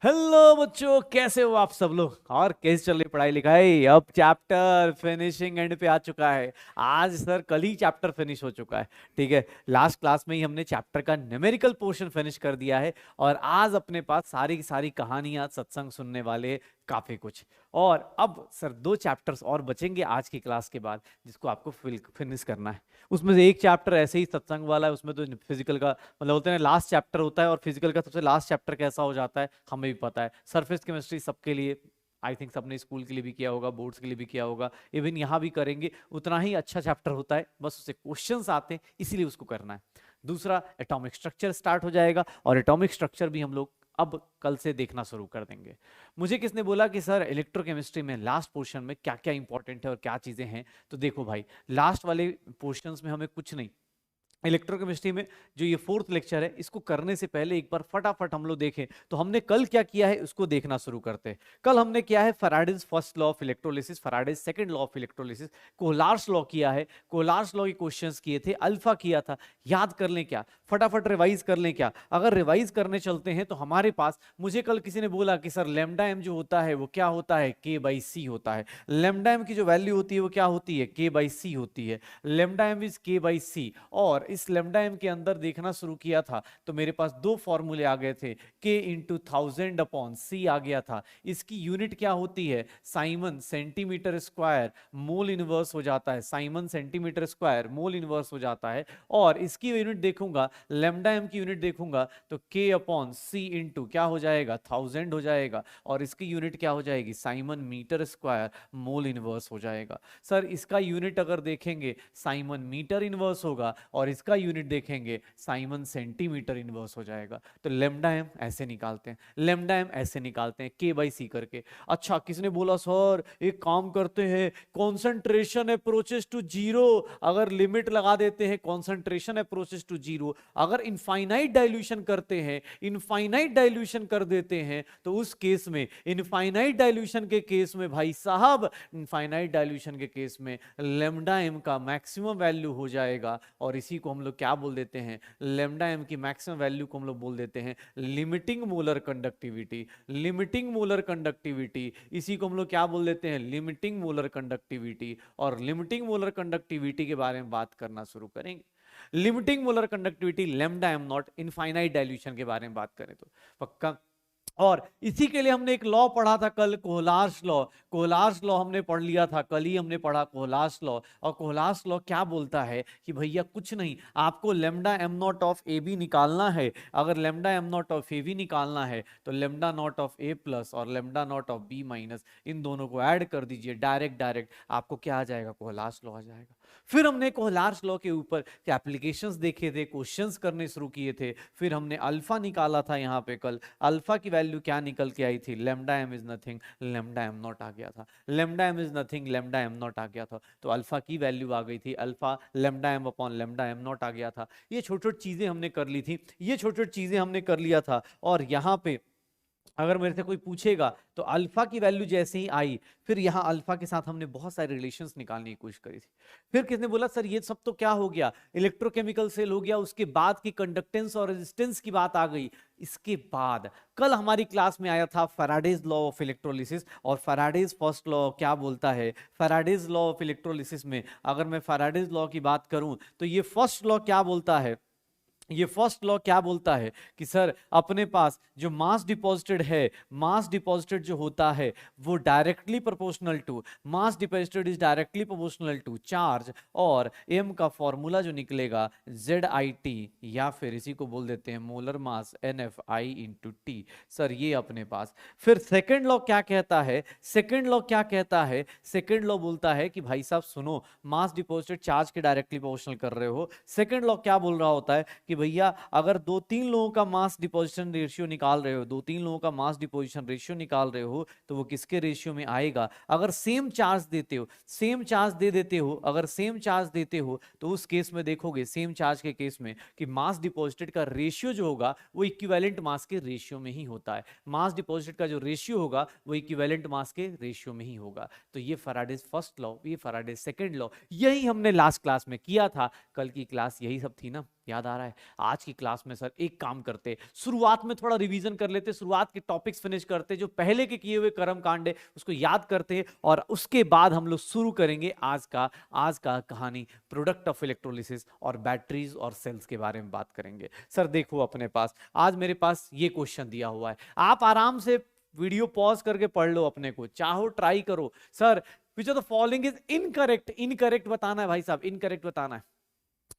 Hello बच्चों, कैसे हो आप सब लोग? और कैसे चल रही पढ़ाई लिखाई? अब चैप्टर फिनिशिंग एंड पे आ चुका है। आज सर कल ही चैप्टर फिनिश हो चुका है। ठीक है, लास्ट क्लास में ही हमने चैप्टर का न्यूमेरिकल पोर्शन फिनिश कर दिया है। और आज अपने पास सारी की सारी कहानियां, सत्संग सुनने वाले काफी कुछ। और अब सर 2 चैप्टर्स और बचेंगे आज की क्लास के बाद, जिसको आपको फिनिश करना है। उसमें से एक चैप्टर ऐसे ही सत्संग वाला है, उसमें तो फिजिकल का मतलब बोलते हैं लास्ट चैप्टर होता है, और फिजिकल का सबसे लास्ट चैप्टर कैसा हो जाता है हमें भी पता है। सरफेस केमिस्ट्री सबके लिए, आई थिंक सबने स्कूल के लिए भी किया होगा, बोर्ड्स के लिए भी किया होगा, इवन यहाँ भी करेंगे। उतना ही अच्छा चैप्टर होता है, बस उससे क्वेश्चंस आते हैं, इसीलिए उसको करना है। दूसरा एटॉमिक स्ट्रक्चर स्टार्ट हो जाएगा, और एटॉमिक स्ट्रक्चर भी हम लोग अब कल से देखना शुरू कर देंगे। मुझे किसने बोला कि सर इलेक्ट्रोकेमिस्ट्री में लास्ट पोर्शन में क्या क्या इंपॉर्टेंट है और क्या चीजें हैं, तो देखो भाई, लास्ट वाले पोर्शंस में हमें कुछ नहीं, इलेक्ट्रोकेमिस्ट्री में जो ये 4th लेक्चर है, इसको करने से पहले एक बार फटाफट हम लोग देखें तो हमने कल क्या किया है उसको देखना शुरू करते हैं। कल हमने किया है Faraday's first law of electrolysis, Faraday's second law of electrolysis, Kohlrausch law किया है, कोहलार्स लॉ के क्वेश्चंस किए थे, अल्फा किया था। याद कर लें क्या, फटाफट रिवाइज कर लें क्या? अगर रिवाइज करने चलते हैं तो हमारे पास, मुझे कल किसी ने बोला कि सर लेमडा एम जो होता है वो क्या होता है, के बाई सी होता है। लेमडा एम की जो वैल्यू होती है वो क्या होती है, के बाई सी होती है। लेमडा एम इज के बाई सी। और इस लेमडा एम के अंदर देखना शुरू किया था तो मेरे पास 2 फॉर्मूले आ गए थे, के इंटू 1000 अपॉन सी आ गया था। इसकी यूनिट क्या होती है, Simon centimetre square mole inverse हो जाता है, Simon centimetre square mole inverse हो जाता है। और इसकी यूनिट देखूंगा, लेमडा एम की यूनिट देखूंगा तो के अपॉन सी इंटू क्या हो जाएगा, 1000 हो जाएगा। और इसकी यूनिट क्या हो जाएगी, siemens metre square mole inverse हो जाएगा। सर इसका यूनिट अगर देखेंगे साइमन मीटर इनवर्स होगा, और इसका यूनिट देखेंगे साइमन सेंटीमीटर इनवर्स हो जाएगा। तो लेमडा एम ऐसे निकालते हैं, लेमडा एम ऐसे निकालते हैं, के बाई सी करके। अच्छा, किसने बोला सर एक काम करते हैं, कॉन्सेंट्रेशन अप्रोचेस टू जीरो, अगर लिमिट लगा देते हैं कॉन्सेंट्रेशन अप्रोचेस टू जीरो, अगर इनफाइनाइट डाइल्यूशन करते हैं, इनफाइनाइट डाइल्यूशन कर देते हैं, तो उस केस में, इनफाइनाइट डाइल्यूशन के केस में भाई साहब, इनफाइनाइट डाइल्यूशन के केस में लेमडा एम का मैक्सिमम वैल्यू हो जाएगा। और इसी को हम लोग क्या बोल देते हैं, लेमडा एम की मैक्सिमम वैल्यू को हम लोग बोल देते हैं limiting molar conductivity. Limiting molar conductivity, इसी को हम लोग क्या बोल देते हैं, लिमिटिंग मोलर कंडक्टिविटी। और लिमिटिंग मोलर कंडक्टिविटी के बारे में बात करना शुरू करेंगे। Limiting molar conductivity lambda M not, infinite dilution के बारे में बात करें तो पक्का। और इसी के लिए हमने एक लॉ पढ़ा था कल, कोहलार्स लॉ। कोहलार्स लॉ हमने पढ़ लिया था, कल ही हमने पढ़ा कोहलार्स लॉ। और कोहलार्स लॉ क्या बोलता है कि भैया कुछ नहीं, आपको lambda M not of A B निकालना है। अगर lambda M not of A B निकालना है तो lambda not of A plus और lambda not of B minus, इन दोनों को ऐड कर दीजिए, डायरेक्ट डायरेक्ट आपको क्या आ जाएगा, कोहलार्स लॉ आ जाएगा। फिर हमने कोहलार्स लॉ के ऊपर के एप्लीकेशंस देखे थे, क्वेश्चंस करने शुरू किए थे। फिर हमने अल्फा निकाला था यहाँ पे कल, अल्फा की वैल्यू क्या निकल के आई थी, lambda M is nothing, lambda M not आ गया था। Lambda M is nothing, lambda M not आ गया था, तो अल्फा की वैल्यू आ गई थी, alpha lambda M upon lambda M not आ गया था। ये छोटी छोटी चीजें हमने कर ली थी, ये छोटी छोटी चीजें हमने कर लिया था। और यहाँ पे अगर मेरे से कोई पूछेगा तो अल्फा की वैल्यू जैसे ही आई, फिर यहां अल्फा के साथ हमने बहुत सारे रिलेशंस निकालने की कोशिश करी थी। फिर किसने बोला सर ये सब तो क्या हो गया, इलेक्ट्रोकेमिकल सेल हो गया, उसके बाद की कंडक्टेंस और रेजिस्टेंस की बात आ गई। इसके बाद कल हमारी क्लास में आया था फैराडेज लॉ ऑफ इलेक्ट्रोलिसिस, और फैराडेज फर्स्ट लॉ क्या बोलता है, फैराडेज लॉ ऑफ इलेक्ट्रोलिसिस में अगर मैं फैराडेज लॉ की बात करूं तो ये फर्स्ट लॉ क्या बोलता है, ये फर्स्ट लॉ क्या बोलता है कि सर अपने पास जो मास डिपॉजिटेड है, मास डिपॉजिटेड जो होता है वो directly proportional to, mass deposited is directly proportional to charge. और एम का फॉर्मूला जो निकलेगा जेड आई टी, या फिर इसी को बोल देते हैं molar mass N F I into T. Sir ये अपने पास। फिर सेकेंड लॉ क्या कहता है, सेकेंड लॉ क्या कहता है, सेकेंड लॉ बोलता है कि भाई साहब सुनो, मास डिपॉजिटेड चार्ज के डायरेक्टली प्रोपोर्शनल कर रहे हो। सेकेंड लॉ क्या बोल रहा होता है कि भैया अगर 2-3 लोगों का मास डिपोजिशन रेशियो निकाल रहे हो, 2-3 लोगों का मास डिपोजिशन रेशियो निकाल रहे हो, तो वो किसके रेशियो में आएगा, अगर सेम चार्ज देते हो, सेम चार्ज दे देते हो, अगर सेम चार्ज देते हो तो उस केस में देखोगे, सेम चार्ज के केस में, कि मास डिपॉजिटेड का रेशियो जो होगा वो इक्विवेलेंट मास के रेशियो में ही होता है। मास डिपॉजिटेड का जो रेशियो होगा वो इक्विवेलेंट मास के रेशियो में ही होगा। तो ये फैराडेज फर्स्ट लॉ, ये फैराडेज सेकंड लॉ, यही हमने लास्ट क्लास में किया था। कल की क्लास यही सब थी ना, याद आ रहा है? आज की क्लास में सर एक काम करते, शुरुआत में थोड़ा रिवीजन कर लेते, शुरुआत के टॉपिक्स फिनिश करते, जो पहले के किए हुए कर्म कांड है उसको याद करते, और उसके बाद हम लोग शुरू करेंगे आज का कहानी प्रोडक्ट ऑफ इलेक्ट्रोलिसिस और बैटरीज और सेल्स के बारे में बात करेंगे। सर देखो अपने पास आज मेरे पास ये क्वेश्चन दिया हुआ है, आप आराम से वीडियो पॉज करके पढ़ लो, अपने को चाहो ट्राई करो। Sir which of the following is incorrect, incorrect बताना है भाई साहब, इनकरेक्ट बताना है।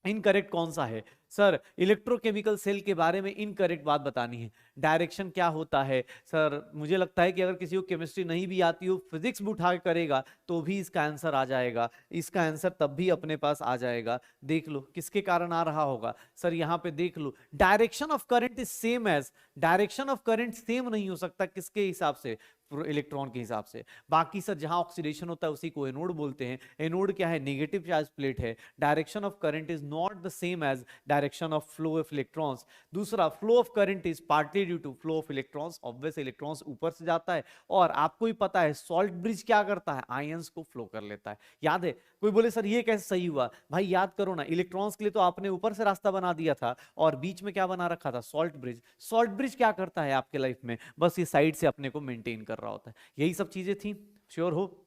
इनकरेक्ट कौन सा है सर? इलेक्ट्रोकेमिकल सेल के बारे में इनकरेक्ट बात बतानी है। डायरेक्शन क्या होता है सर? मुझे लगता है कि अगर किसी को केमिस्ट्री नहीं भी आती हो, फिजिक्स भी उठा के करेगा तो भी इसका आंसर आ जाएगा, इसका आंसर तब भी अपने पास आ जाएगा। देख लो किसके कारण आ रहा होगा सर, यहाँ पे देख लो, direction of current is same as, direction of current same नहीं हो सकता किसके हिसाब से? इलेक्ट्रॉन के हिसाब से। बाकी सर जहां ऑक्सीडेशन होता है उसी को एनोड बोलते हैं। एनोड क्या है? नेगेटिव चार्ज प्लेट है। Direction of current is not the same as direction of flow of electrons. दूसरा, flow of current is partly due to flow of electrons, obvious electrons ऊपर से जाता है। और आपको ही पता है सॉल्ट ब्रिज क्या करता है? आयंस को फ्लो कर लेता है। याद है? कोई बोले सर ये कैसे सही हुआ? भाई याद करो ना, इलेक्ट्रॉन्स के लिए तो आपने ऊपर से रास्ता बना दिया था और बीच में क्या बना रखा था? Salt bridge. सॉल्ट ब्रिज क्या करता है आपके लाइफ में? बस ये साइड से अपने को मेंटेन कर रहा होता है। यही सब चीजें थी, श्योर हो?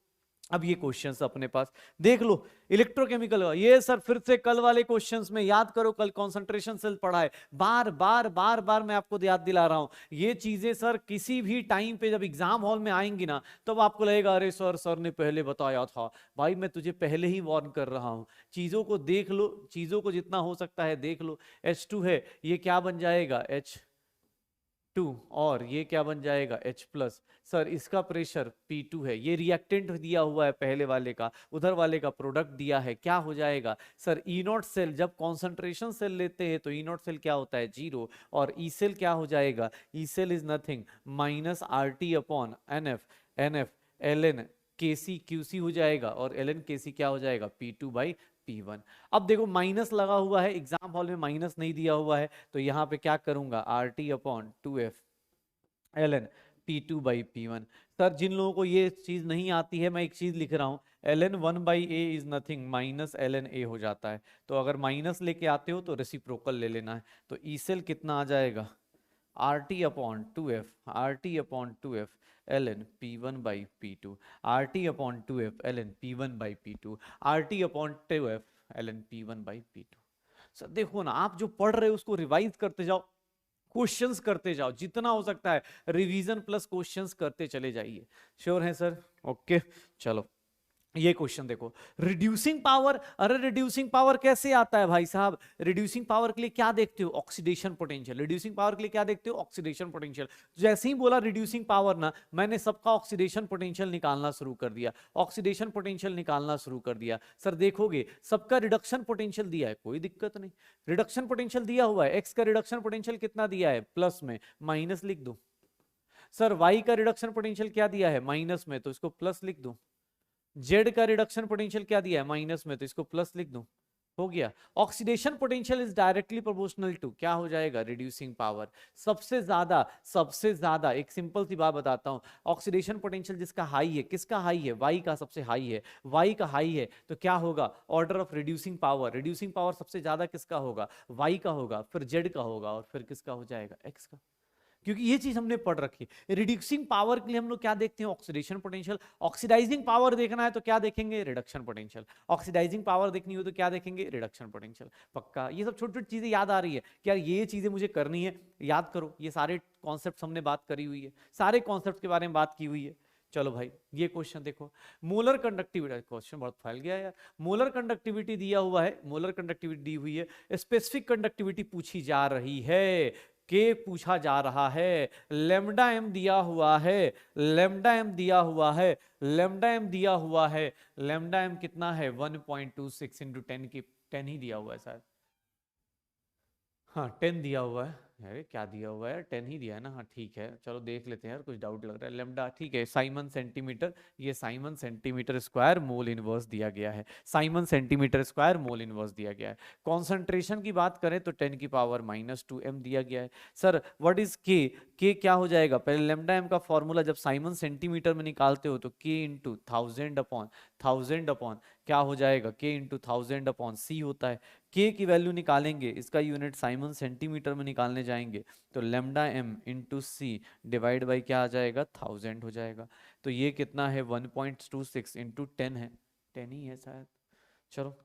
अब ये क्वेश्चंस अपने पास देख लो, इलेक्ट्रोकेमिकल ये सर फिर से कल वाले क्वेश्चंस में याद करो, कल कंसंट्रेशन सेल पढ़ा है, बार बार बार बार मैं आपको याद दिला रहा हूं। ये चीजें सर किसी भी टाइम पे जब एग्जाम हॉल में आएंगी ना, तब तो आपको लगेगा अरे सर ने पहले बताया था। भाई मैं तुझे पहले ही वार्न कर रहा हूं, चीजों को देख लो, चीजों को जितना हो सकता है देख लो। H2 है, ये क्या बन जाएगा? H2, और ये क्या बन जाएगा? H+। सर इसका प्रेशर P2 है, ये रिएक्टेंट दिया हुआ है पहले वाले का, उधर वाले का प्रोडक्ट दिया है, क्या हो जाएगा सर? E0 सेल, जब कॉन्सेंट्रेशन सेल लेते हैं तो E0 सेल क्या होता है? 0। और E सेल क्या हो जाएगा? E cell is nothing minus RT upon NF ln KC QC हो जाएगा, और ln KC क्या हो जाएगा? P2/P1। अब देखो माइनस लगा हुआ है, एग्जाम हॉल में माइनस नहीं दिया हुआ है, तो यहाँ पे क्या करूंगा? RT upon 2F ln P2/P1। Sir जिन लोगों को ये चीज नहीं आती है, मैं एक चीज लिख रहा हूं, ln 1/A is nothing minus ln A हो जाता है। तो अगर माइनस लेके आते हो तो रेसिप्रोकल ले लेना है। तो ई सेल कितना आ जाएगा? RT upon 2F ln P1/P2, RT upon 2F ln P1/P2, RT upon 2F ln P1/P2। Sir देखो ना, आप जो पढ़ रहे हो उसको रिवाइज करते जाओ, क्वेश्चंस करते जाओ, जितना हो सकता है रिवीजन प्लस क्वेश्चंस करते चले जाइए। श्योर है सर? ओके चलो ये क्वेश्चन देखो, रिड्यूसिंग पावर। अरे रिड्यूसिंग पावर कैसे आता है भाई साहब? रिड्यूसिंग पावर के लिए क्या देखते हो? Oxidation potential. रिड्यूसिंग पावर के लिए क्या देखते हो? Oxidation potential. जैसे ही बोला रिड्यूसिंग पावर ना, मैंने सबका ऑक्सीडेशन पोटेंशियल निकालना शुरू कर दिया, ऑक्सीडेशन पोटेंशियल निकालना शुरू कर दिया। सर देखोगे सबका रिडक्शन पोटेंशियल दिया है, कोई दिक्कत नहीं, रिडक्शन पोटेंशियल दिया हुआ है। एक्स का रिडक्शन पोटेंशियल कितना दिया है? प्लस में, माइनस लिख दो। सर वाई का रिडक्शन पोटेंशियल क्या दिया है? माइनस में, तो इसको प्लस लिख दो। जेड का रिडक्शन पोटेंशियल क्या दिया है? माइनस में, तो इसको प्लस लिख दूं। हो गया। Oxidation potential is directly proportional to क्या हो जाएगा? Reducing power. सबसे ज्यादा एक सिंपल सी बात बताता हूं, ऑक्सीडेशन पोटेंशियल जिसका हाई है, किसका हाई है? वाई का सबसे हाई है, वाई का हाई है, तो क्या होगा? Order of reducing power, reducing power सबसे ज्यादा किसका होगा? वाई का होगा, फिर जेड का होगा, और फिर किसका हो जाएगा? एक्स का। क्योंकि ये चीज हमने पढ़ रखी है। रिड्यूसिंग पावर के लिए हम लोग क्या देखते हैं? Oxidation potential. ऑक्सीडाइजिंग पावर देखना है तो क्या देखेंगे? Reduction potential. ऑक्सीडाइजिंग पावर देखनी हो तो क्या देखेंगे? Reduction potential. पक्का ये सब छोटी छोटी चीजें याद आ रही है कि यार ये चीजें मुझे करनी है, याद करो। ये सारे कॉन्सेप्ट हमने बात करी हुई है, सारे कॉन्सेप्ट के बारे में बात की हुई है। चलो भाई ये क्वेश्चन देखो, मोलर कंडक्टिविटी, क्वेश्चन बहुत फैल गया यार। मोलर कंडक्टिविटी दिया हुआ है, मोलर कंडक्टिविटी दी हुई है, स्पेसिफिक कंडक्टिविटी पूछी जा रही है, के पूछा जा रहा है, लेमडा एम दिया हुआ है, लेमडा एम दिया हुआ है, लेमडा एम दिया हुआ है, लेमडा एम कितना है? 1.26 इंटू 10 की 10 ही दिया हुआ है शायद, हाँ 10 दिया हुआ है। अरे क्या दिया हुआ है? 10 ही दिया है ना? हाँ ठीक है, चलो देख लेते हैं यार, कुछ डाउट लग रहा है। लेमडा ठीक है, साइमन सेंटीमीटर, ये Simon centimetre square mole inverse दिया गया है, Simon centimetre square mole inverse दिया गया है। कॉन्सेंट्रेशन की बात करें तो 10 की पावर -2m दिया गया है। सर व्हाट इज के? के क्या हो जाएगा? पहले लेमडा एम का फॉर्मूला जब साइमन सेंटीमीटर में निकालते हो तो के इंटू 1000 अपॉन क्या हो जाएगा? के इंटू 1000 अपॉन सी होता है। के की वैल्यू निकालेंगे, इसका यूनिट साइमन सेंटीमीटर में निकालने जाएंगे तो lambda M into C divide by क्या आ जाएगा 1000 हो जाएगा। तो ये कितना है 1.26 इंटू 10 है, 10 ही है शायद, चलो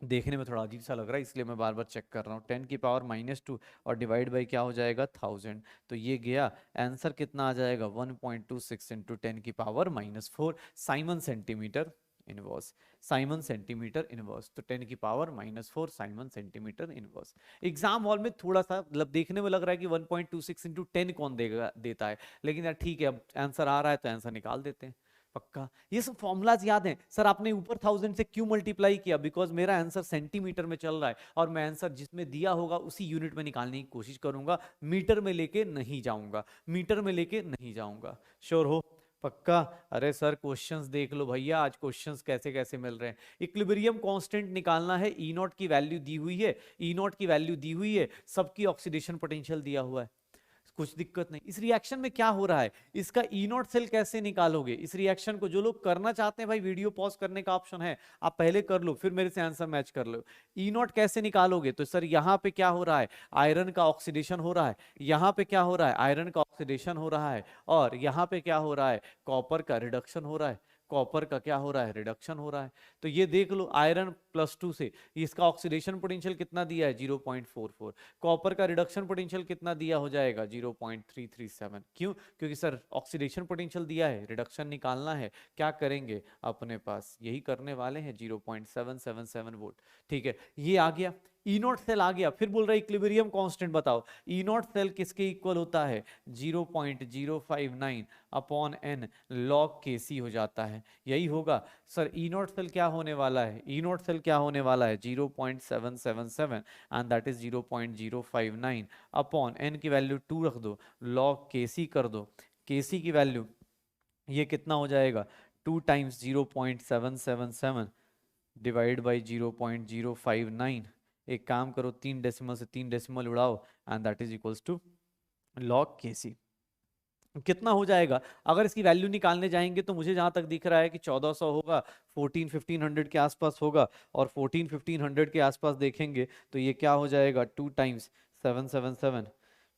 देखने में थोड़ा अजीब सा लग रहा है इसलिए मैं बार बार चेक कर रहा हूँ। 10 की पावर -2 और डिवाइड बाई क्या हो जाएगा 1000, तो ये गया आंसर कितना आ जाएगा 1.26 इंटू 10 की power -4 Simon centimetre inverse, Simon centimetre inverse. तो 10 की power -4 Simon centimetre inverse. Exam hall में थोड़ा सा मतलब देखने में लग रहा है कि 1.26 इंटू 10 कौन देगा देता है, लेकिन यार ठीक है अब आंसर आ रहा है तो आंसर निकाल देते हैं पक्का। ये सब फॉर्मूलाज याद हैं सर, आपने ऊपर 1000 से क्यों मल्टीप्लाई किया, बिकॉज मेरा आंसर सेंटीमीटर में चल रहा है और मैं आंसर जिसमें दिया होगा उसी यूनिट में निकालने की कोशिश करूंगा, मीटर में लेके नहीं जाऊंगा, मीटर में लेके नहीं जाऊंगा। श्योर हो पक्का? अरे सर क्वेश्चंस देख लो भैया, आज क्वेश्चंस कैसे कैसे मिल रहे हैं। इक्विलिब्रियम कांस्टेंट निकालना है, ई नॉट की वैल्यू दी हुई है, ई नॉट की वैल्यू दी हुई है, सबकी ऑक्सीडेशन पोटेंशियल दिया हुआ है, कुछ दिक्कत नहीं। इस रिएक्शन में क्या हो रहा है, इसका ई नॉट सेल कैसे निकालोगे, इस रिएक्शन को जो लोग करना चाहते हैं भाई वीडियो पॉज करने का ऑप्शन है, आप पहले कर लो फिर मेरे से आंसर मैच कर लो। ई नॉट कैसे निकालोगे, तो सर यहाँ पे क्या हो रहा है, आयरन का ऑक्सीडेशन हो रहा है, यहाँ पे क्या हो रहा है, आयरन का ऑक्सीडेशन हो रहा है, और यहाँ पे क्या हो रहा है, कॉपर का रिडक्शन हो रहा है, कॉपर का क्या हो रहा है, रिडक्शन हो रहा है। तो ये देख लो आयरन +2 से इसका ऑक्सीडेशन पोटेंशियल कितना दिया है 0.44, कॉपर का रिडक्शन पोटेंशियल कितना दिया हो जाएगा 0.337। क्यों? क्योंकि सर ऑक्सीडेशन पोटेंशियल दिया है, रिडक्शन निकालना है, क्या करेंगे अपने पास यही करने वाले हैं 0.777 वोल्ट। ठीक है ये आ गया, ई नॉट सेल आ गया। फिर बोल रहा है इक्विलिब्रियम कांस्टेंट बताओ, ई नॉट सेल किसके इक्वल होता है 0.059 अपॉन n log Kc हो जाता है, यही होगा। सर ई नॉट सेल क्या होने वाला है, ई नॉट सेल क्या होने वाला है 0.777 and that is 0.059 upon n की वैल्यू 2 रख दो, log Kc कर दो, Kc की वैल्यू ये कितना हो जाएगा 2 टाइम्स 0.777 डिवाइड बाई 0.059, एक काम करो 3 डेसिमल से 3 डेसिमल उड़ाओ and that is equals to log Kc। कितना हो जाएगा, अगर इसकी वैल्यू निकालने जाएंगे तो मुझे जहां तक दिख रहा है कि 1400 होगा, 1500 के आसपास होगा, और 1500 के आसपास देखेंगे तो ये क्या हो जाएगा 2 टाइम्स 777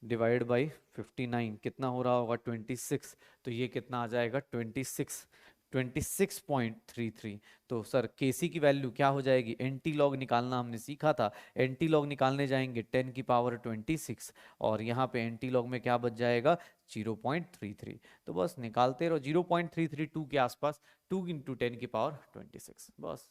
डिवाइड बाई 59 कितना हो रहा होगा 26, तो ये कितना आ जाएगा 26.33। तो सर Kc की वैल्यू क्या हो जाएगी, एंटी लॉग निकालना हमने सीखा था, एंटी लॉग निकालने जाएंगे 10 की पावर 26 और यहाँ पे एंटी लॉग में क्या बच जाएगा 0.33। तो बस निकालते रहो 0.332 के आसपास, 2 इंटू 10 की पावर 26 बस।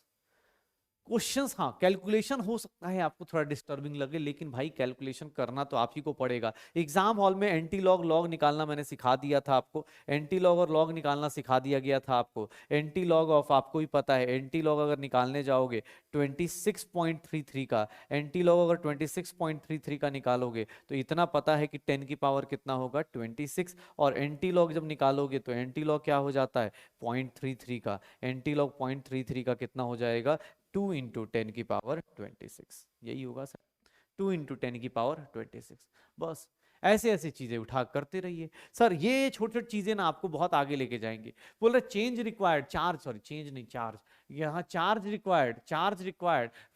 क्वेश्चंस हाँ कैलकुलेशन हो सकता है आपको थोड़ा डिस्टर्बिंग लगे, लेकिन भाई कैलकुलेशन करना तो आप ही को पड़ेगा। एग्जाम हॉल में एंटी लॉग लॉग निकालना मैंने सिखा दिया था आपको, एंटी लॉग और लॉग निकालना सिखा दिया गया था आपको। एंटी लॉग ऑफ आपको ही पता है, एंटी लॉग अगर निकालने जाओगे 26.33 का, एंटी लॉग अगर 26.33 का निकालोगे तो इतना पता है कि 10 की पावर कितना होगा 26, और एंटी लॉग जब निकालोगे तो एंटी लॉग क्या हो जाता है 0.33 का, एंटी लॉग 0.33 का कितना हो जाएगा 2 इंटू 10 की पावर 26, यही होगा सर 2 इंटू 10 की पावर 26। बस ऐसे ऐसे चीजें उठा करते रहिए सर, ये छोटी छोटी चीजें ना आपको बहुत आगे लेके जाएंगे। बोल रहे change required, charge sorry change नहीं चार्ज, यहाँ charge required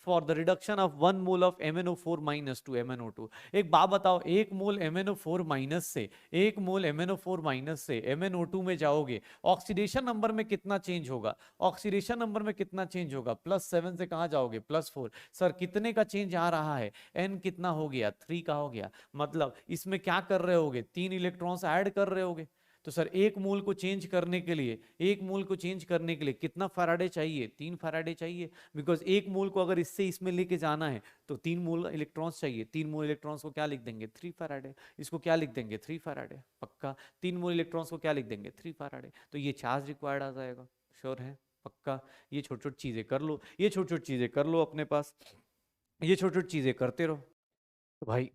for the reduction of 1 mole of MnO4 minus two MnO2। एक बात बताओ, 1 मोल MnO4 माइनस से 1 मोल MnO4 माइनस से MnO2 में जाओगे, ऑक्सीडेशन नंबर में कितना चेंज होगा, ऑक्सीडेशन नंबर में कितना चेंज होगा, +7 से कहाँ जाओगे +4। सर कितने का चेंज आ रहा है, n कितना हो गया 3 का हो गया, मतलब इसमें क्या कर रहे होगे 3 इलेक्ट्रॉन्स ऐड कर रहे होगे। तो सर एक मोल को चेंज करने के लिए, एक मोल को चेंज करने के लिए कितना फैराडे चाहिए 3 फैराडे चाहिए, बिकॉज एक मोल को अगर इससे इसमें लेके जाना है तो 3 मोल इलेक्ट्रॉन्स चाहिए, 3 मोल इलेक्ट्रॉन्स को क्या लिख देंगे 3 फैराडे, इसको क्या लिख देंगे 3 फैराडे पक्का, 3 मोल इलेक्ट्रॉन्स को क्या लिख देंगे 3 फैराडे। तो ये चार्ज रिक्वायर्ड आ जाएगा, श्योर है पक्का। ये छोटी छोटी चीजें कर लो, ये छोटी छोटी चीजें कर लो अपने पास, ये छोटी छोटी चीजें करते रहो। तो भाई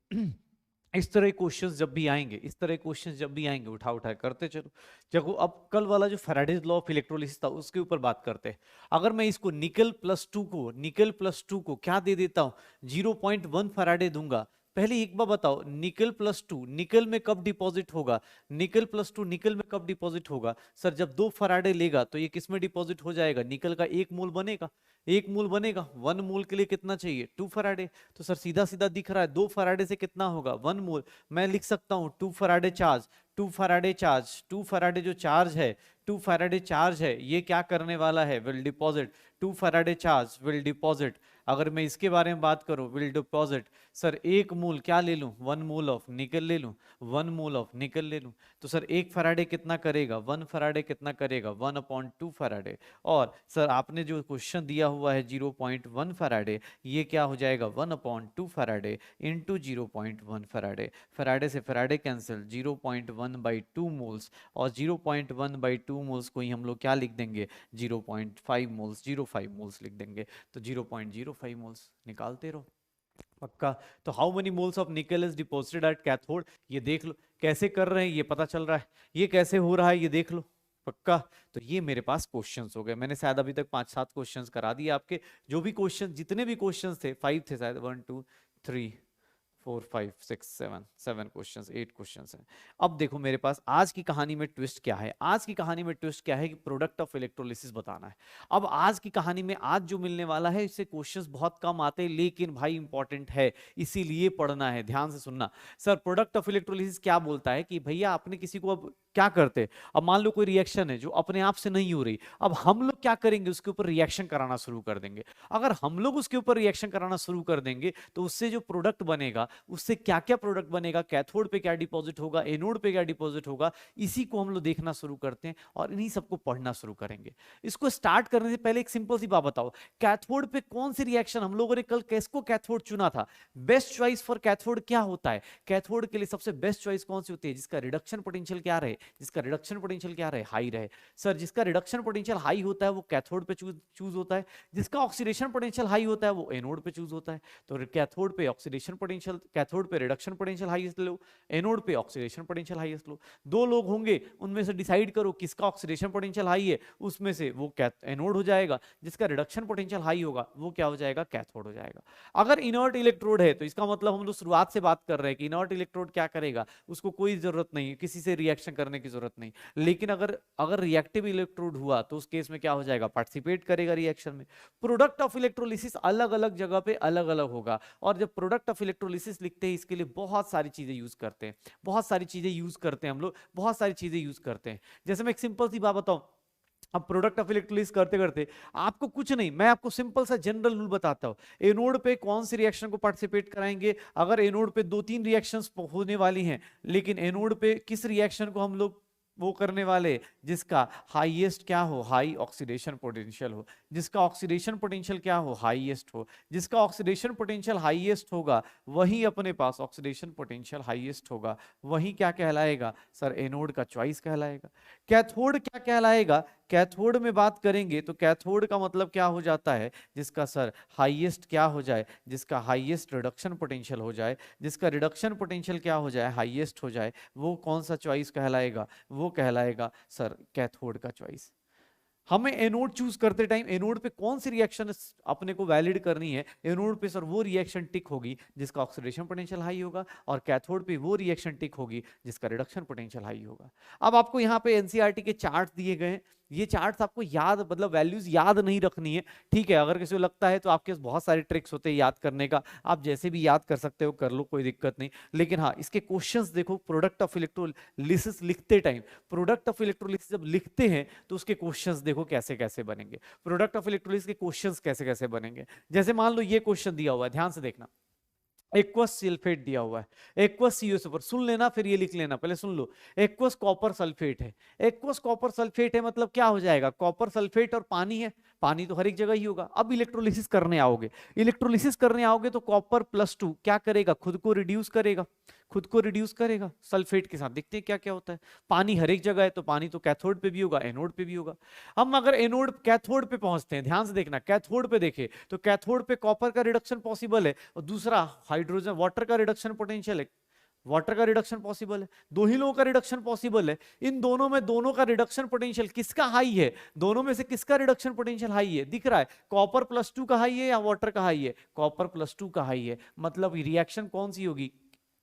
इस तरह क्वेश्चंस जब भी आएंगे, इस तरह क्वेश्चंस जब भी आएंगे उठा उठा करते चलो। देखो अब कल वाला जो फैराडेज लॉ ऑफ इलेक्ट्रोलिसिस था उसके ऊपर बात करते हैं। अगर मैं इसको निकल +2 को क्या दे देता हूं 0.1 फैराडे दूंगा, पहले एक बार बताओ, निकल प्लस 2 निकल में कब डिपॉजिट होगा? निकल प्लस 2 निकल में कब डिपॉजिट होगा? सर जब 2 फराडे लेगा तो ये किस में डिपॉजिट हो जाएगा? निकल का 1 मोल बनेगा, 1 मोल बनेगा। 1 मोल के लिए कितना चाहिए? 2 फराडे। तो सर सीधा सीधा दिख रहा है 2 फराडे से कितना होगा? 1 मोल। मैं लिख सकता हूं 2 Faraday charge, 2 Faraday charge, 2 Faraday जो चार्ज है, 2 फराडे चार्ज है, ये क्या करने वाला है? Will deposit. 2 Faraday charge will deposit. अगर मैं इसके बारे में बात करूं, विल डिपॉजिट। सर 1 मोल क्या ले लूं? 1 मोल ऑफ निकल ले लूं, 1 मोल ऑफ निकल ले लूं। तो सर 1 फराडे कितना करेगा? 1 फराडे कितना करेगा? 1/2 फराडे। और सर आपने जो क्वेश्चन दिया हुआ है 0.1 फराडे, ये क्या हो जाएगा? 1/2 फराडे इंटू 0.1 फराडे। फराडे से फराडे कैंसिल, 0.1/2 मोल्स, और 0.1/2 मोल्स को ही हम लोग क्या लिख देंगे? 0.5 मोल्स, 0.5 मोल्स लिख देंगे। तो 0.05 मोल्स निकालते रहो। पक्का? तो हाउ मेनी मोल्स ऑफ निकल इज डिपॉजिटेड एट कैथोड? ये देख लो कैसे कर रहे हैं, ये पता चल रहा है। ये कैसे हो रहा है ये देख लो। पक्का? तो ये मेरे पास क्वेश्चंस हो गए। मैंने शायद अभी तक 5-7 क्वेश्चंस करा दिए आपके। जो भी क्वेश्चन, जितने भी क्वेश्चंस थे, 5 थे शायद, 1 2 3 4 5 6 7 क्वेश्चंस, 8 क्वेश्चंस हैं। अब देखो मेरे पास आज की कहानी में ट्विस्ट क्या है। आज की कहानी में ट्विस्ट क्या है कि प्रोडक्ट ऑफ इलेक्ट्रोलिसिस बताना है। अब आज की कहानी में आज जो मिलने वाला है, इससे क्वेश्चंस बहुत कम आते हैं, लेकिन भाई इंपॉर्टेंट है, इसीलिए पढ़ना है। ध्यान से सुनना। सर प्रोडक्ट ऑफ इलेक्ट्रोलिसिस क्या बोलता है कि भैया आपने किसी को, अब क्या करते, अब मान लो कोई रिएक्शन है जो अपने आप से नहीं हो रही, अब हम लोग क्या करेंगे? उसके ऊपर रिएक्शन कराना शुरू कर देंगे। अगर हम लोग उसके ऊपर रिएक्शन कराना शुरू कर देंगे तो उससे जो प्रोडक्ट बनेगा, उससे क्या क्या प्रोडक्ट बनेगा, कैथोड पे क्या डिपॉजिट होगा, एनोड पे क्या डिपॉजिट होगा, इसी को हम लोग देखना शुरू करते हैं और इन्हीं सबको पढ़ना शुरू करेंगे। इसको स्टार्ट करने से पहले एक सिंपल सी बात बताओ, कैथोड पे कौन सी रिएक्शन, हम लोगों ने कल किसको कैथोड चुना था? बेस्ट चॉइस फॉर कैथोड क्या होता है? कैथोड के लिए सबसे बेस्ट चॉइस कौन सी होती है? जिसका रिडक्शन पोटेंशियल क्या रहे? जिसका रिडक्शन पोटेंशियल क्या रहे? हाई रहे। सर जिसका रिडक्शन पोटेंशियल हाई होता है वो कैथोड पे चूज होता है, जिसका ऑक्सीडेशन पोटेंशियल हाई होता है वो एनोड पे चूज होता है। तो कैथोड पे ऑक्सीडेशन पोटेंशियल, कैथोड पे रिडक्शन पोटेंशियल हाईएस्ट लो, एनोड पे ऑक्सीडेशन पोटेंशियल हाईएस्ट लो। 2 लोग होंगे, उनमें से डिसाइड करो किसका ऑक्सीडेशन पोटेंशियल हाई है, उसमें से वो एनोड हो जाएगा, जिसका रिडक्शन पोटेंशियल हाई होगा वो क्या हो जाएगा? कैथोड हो जाएगा। अगर इनर्ट इलेक्ट्रोड है तो इसका मतलब हम लोग शुरुआत से बात कर रहे हैं कि इनर्ट इलेक्ट्रोड क्या करेगा? उसको कोई जरूरत नहीं, किसी से रिएक्शन करने की जरूरत नहीं। लेकिन अगर अगर रिएक्टिव इलेक्ट्रोड हुआ तो उस केस में क्या हो जाएगा? पार्टिसिपेट करेगा रिएक्शन में। प्रोडक्ट ऑफ इलेक्ट्रोलिसिस अलग अलग जगह पे अलग अलग होगा, और जब प्रोडक्ट ऑफ इलेक्ट्रोलिसिस लिखते हैं इसके लिए बहुत सारी चीजें यूज करते हैं, बहुत सारी चीजें यूज करते हैं हम लोग, बहुत सारी चीजें यूज करते हैं। जैसे मैं एक सिंपल सी बात बताऊं, अब प्रोडक्ट ऑफ इलेक्ट्रोलिसिस करते करते आपको कुछ नहीं, मैं आपको सिंपल सा जनरल रूल बताता हूं। एनोड पे कौन सी रिएक्शन को पार्टिसिपेट कराएंगे? अगर एनोड पे 2-3 रिएक्शंस होने वाली हैं, लेकिन एनोड पे किस रिएक्शन को हम लोग वो करने वाले? जिसका हाईएस्ट क्या हो? हाई ऑक्सीडेशन पोटेंशियल हो। जिसका ऑक्सीडेशन पोटेंशियल क्या हो? हाईएस्ट हो। जिसका ऑक्सीडेशन पोटेंशियल हाईएस्ट होगा वही अपने पास ऑक्सीडेशन पोटेंशियल हाईएस्ट होगा, वही क्या कहलाएगा? सर एनोड का चॉइस कहलाएगा। कैथोड क्या कहलाएगा? कैथोड में बात करेंगे तो कैथोड का मतलब क्या हो जाता है? जिसका सर हाईएस्ट क्या हो जाए? जिसका हाईएस्ट रिडक्शन पोटेंशियल हो जाए, जिसका रिडक्शन पोटेंशियल क्या हो जाए? हाईएस्ट हो जाए, वो कौन सा चॉइस कहलाएगा? वो कहलाएगा सर कैथोड का चॉइस। हमें एनोड चूज करते टाइम एनोड पे कौन सी रिएक्शन अपने को वैलिड करनी है? एनोड पे सर वो रिएक्शन टिक होगी जिसका ऑक्सीडेशन पोटेंशियल हाई होगा, और कैथोड पे वो रिएक्शन टिक होगी जिसका रिडक्शन पोटेंशियल हाई होगा। अब आपको यहाँ पे एनसीईआरटी के चार्ट दिए गए हैं, ये चार्ट्स आपको याद, मतलब वैल्यूज याद नहीं रखनी है, ठीक है? अगर किसी को लगता है तो आपके बहुत सारे ट्रिक्स होते हैं याद करने का, आप जैसे भी याद कर सकते हो कर लो, कोई दिक्कत नहीं। लेकिन हाँ, इसके क्वेश्चंस देखो, प्रोडक्ट ऑफ इलेक्ट्रोलिसिस लिखते टाइम, प्रोडक्ट ऑफ इलेक्ट्रोलिसिस जब लिखते हैं तो उसके क्वेश्चंस देखो कैसे कैसे बनेंगे, प्रोडक्ट ऑफ इलेक्ट्रोलिसिस के क्वेश्चंस कैसे कैसे बनेंगे। जैसे मान लो ये क्वेश्चन दिया हुआ है, ध्यान से देखना, एक्वस सल्फेट दिया हुआ है, एक्वस CuSO4, सुन लेना फिर ये लिख लेना, पहले सुन लो। एक्वस कॉपर सल्फेट है, एक्वस कॉपर सल्फेट है मतलब क्या हो जाएगा? कॉपर सल्फेट और पानी है, पानी तो हर एक जगह ही होगा। अब इलेक्ट्रोलिसिस करने आओगे, इलेक्ट्रोलिसिस करने आओगे तो कॉपर +2 क्या करेगा? खुद को रिड्यूस करेगा, खुद को रिड्यूस करेगा सल्फेट के साथ। देखते हैं क्या क्या होता है। पानी हर एक जगह है तो पानी तो कैथोड पे भी होगा, एनोड पे भी होगा। हम अगर एनोड कैथोड पे पहुंचते हैं, ध्यान से देखना, कैथोड पे देखे तो कैथोड पे कॉपर का रिडक्शन पॉसिबल है, और दूसरा हाइड्रोजन वाटर का रिडक्शन पोटेंशियल है, वाटर का रिडक्शन पॉसिबल है, दो ही लोगों का रिडक्शन पॉसिबल है। इन दोनों में दोनों का रिडक्शन पोटेंशियल किसका हाई है, दोनों में से किसका रिडक्शन पोटेंशियल हाई है, दिख रहा है, कॉपर +2 का हाई है या वाटर का हाई है, कॉपर +2 का हाई है। मतलब रिएक्शन कौन सी होगी,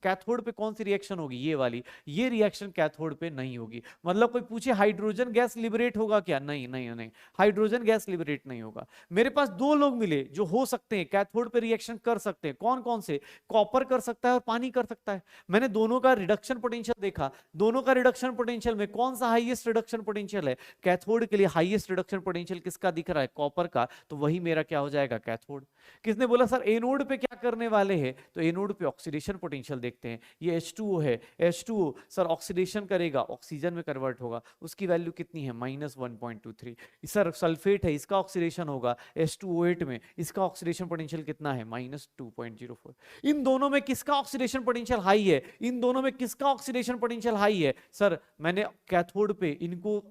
कैथोड पे कौन सी रिएक्शन होगी, ये वाली, ये रिएक्शन कैथोड पे नहीं होगी। मतलब कोई पूछे हाइड्रोजन गैस लिबरेट होगा क्या, नहीं नहीं नहीं, हाइड्रोजन गैस लिबरेट नहीं होगा। मेरे पास दो लोग मिले जो हो सकते हैं कैथोड पे रिएक्शन कर सकते हैं, कौन कौन से, कॉपर कर सकता है और पानी कर सकता है। मैंने दोनों का रिडक्शन पोटेंशियल देखा, दोनों का रिडक्शन पोटेंशियल में कौन सा हाईएस्ट रिडक्शन पोटेंशियल है, कैथोड के लिए हाईएस्ट रिडक्शन पोटेंशियल किसका दिख रहा है, कॉपर का, तो वही मेरा क्या हो जाएगा, कैथोड। किसने बोला सर एनोड पे क्या करने वाले हैं, तो एनोड पे ऑक्सीडेशन पोटेंशियल देखते हैं। ये H2O है, H2O सर ऑक्सीडेशन करेगा, ऑक्सीजन में कन्वर्ट होगा, उसकी वैल्यू कितनी है, -1.23। सर सल्फेट है, इसका ऑक्सीडेशन होगा H2O8 में, इसका ऑक्सीडेशन पोटेंशियल कितना है, -2.04। इन दोनों में किसका ऑक्सीडेशन पोटेंशियल हाई है, इन दोनों में किसका ऑक्सीडेशन पोटेंशियल हाई है, सर मैंने कैथोड पे इनको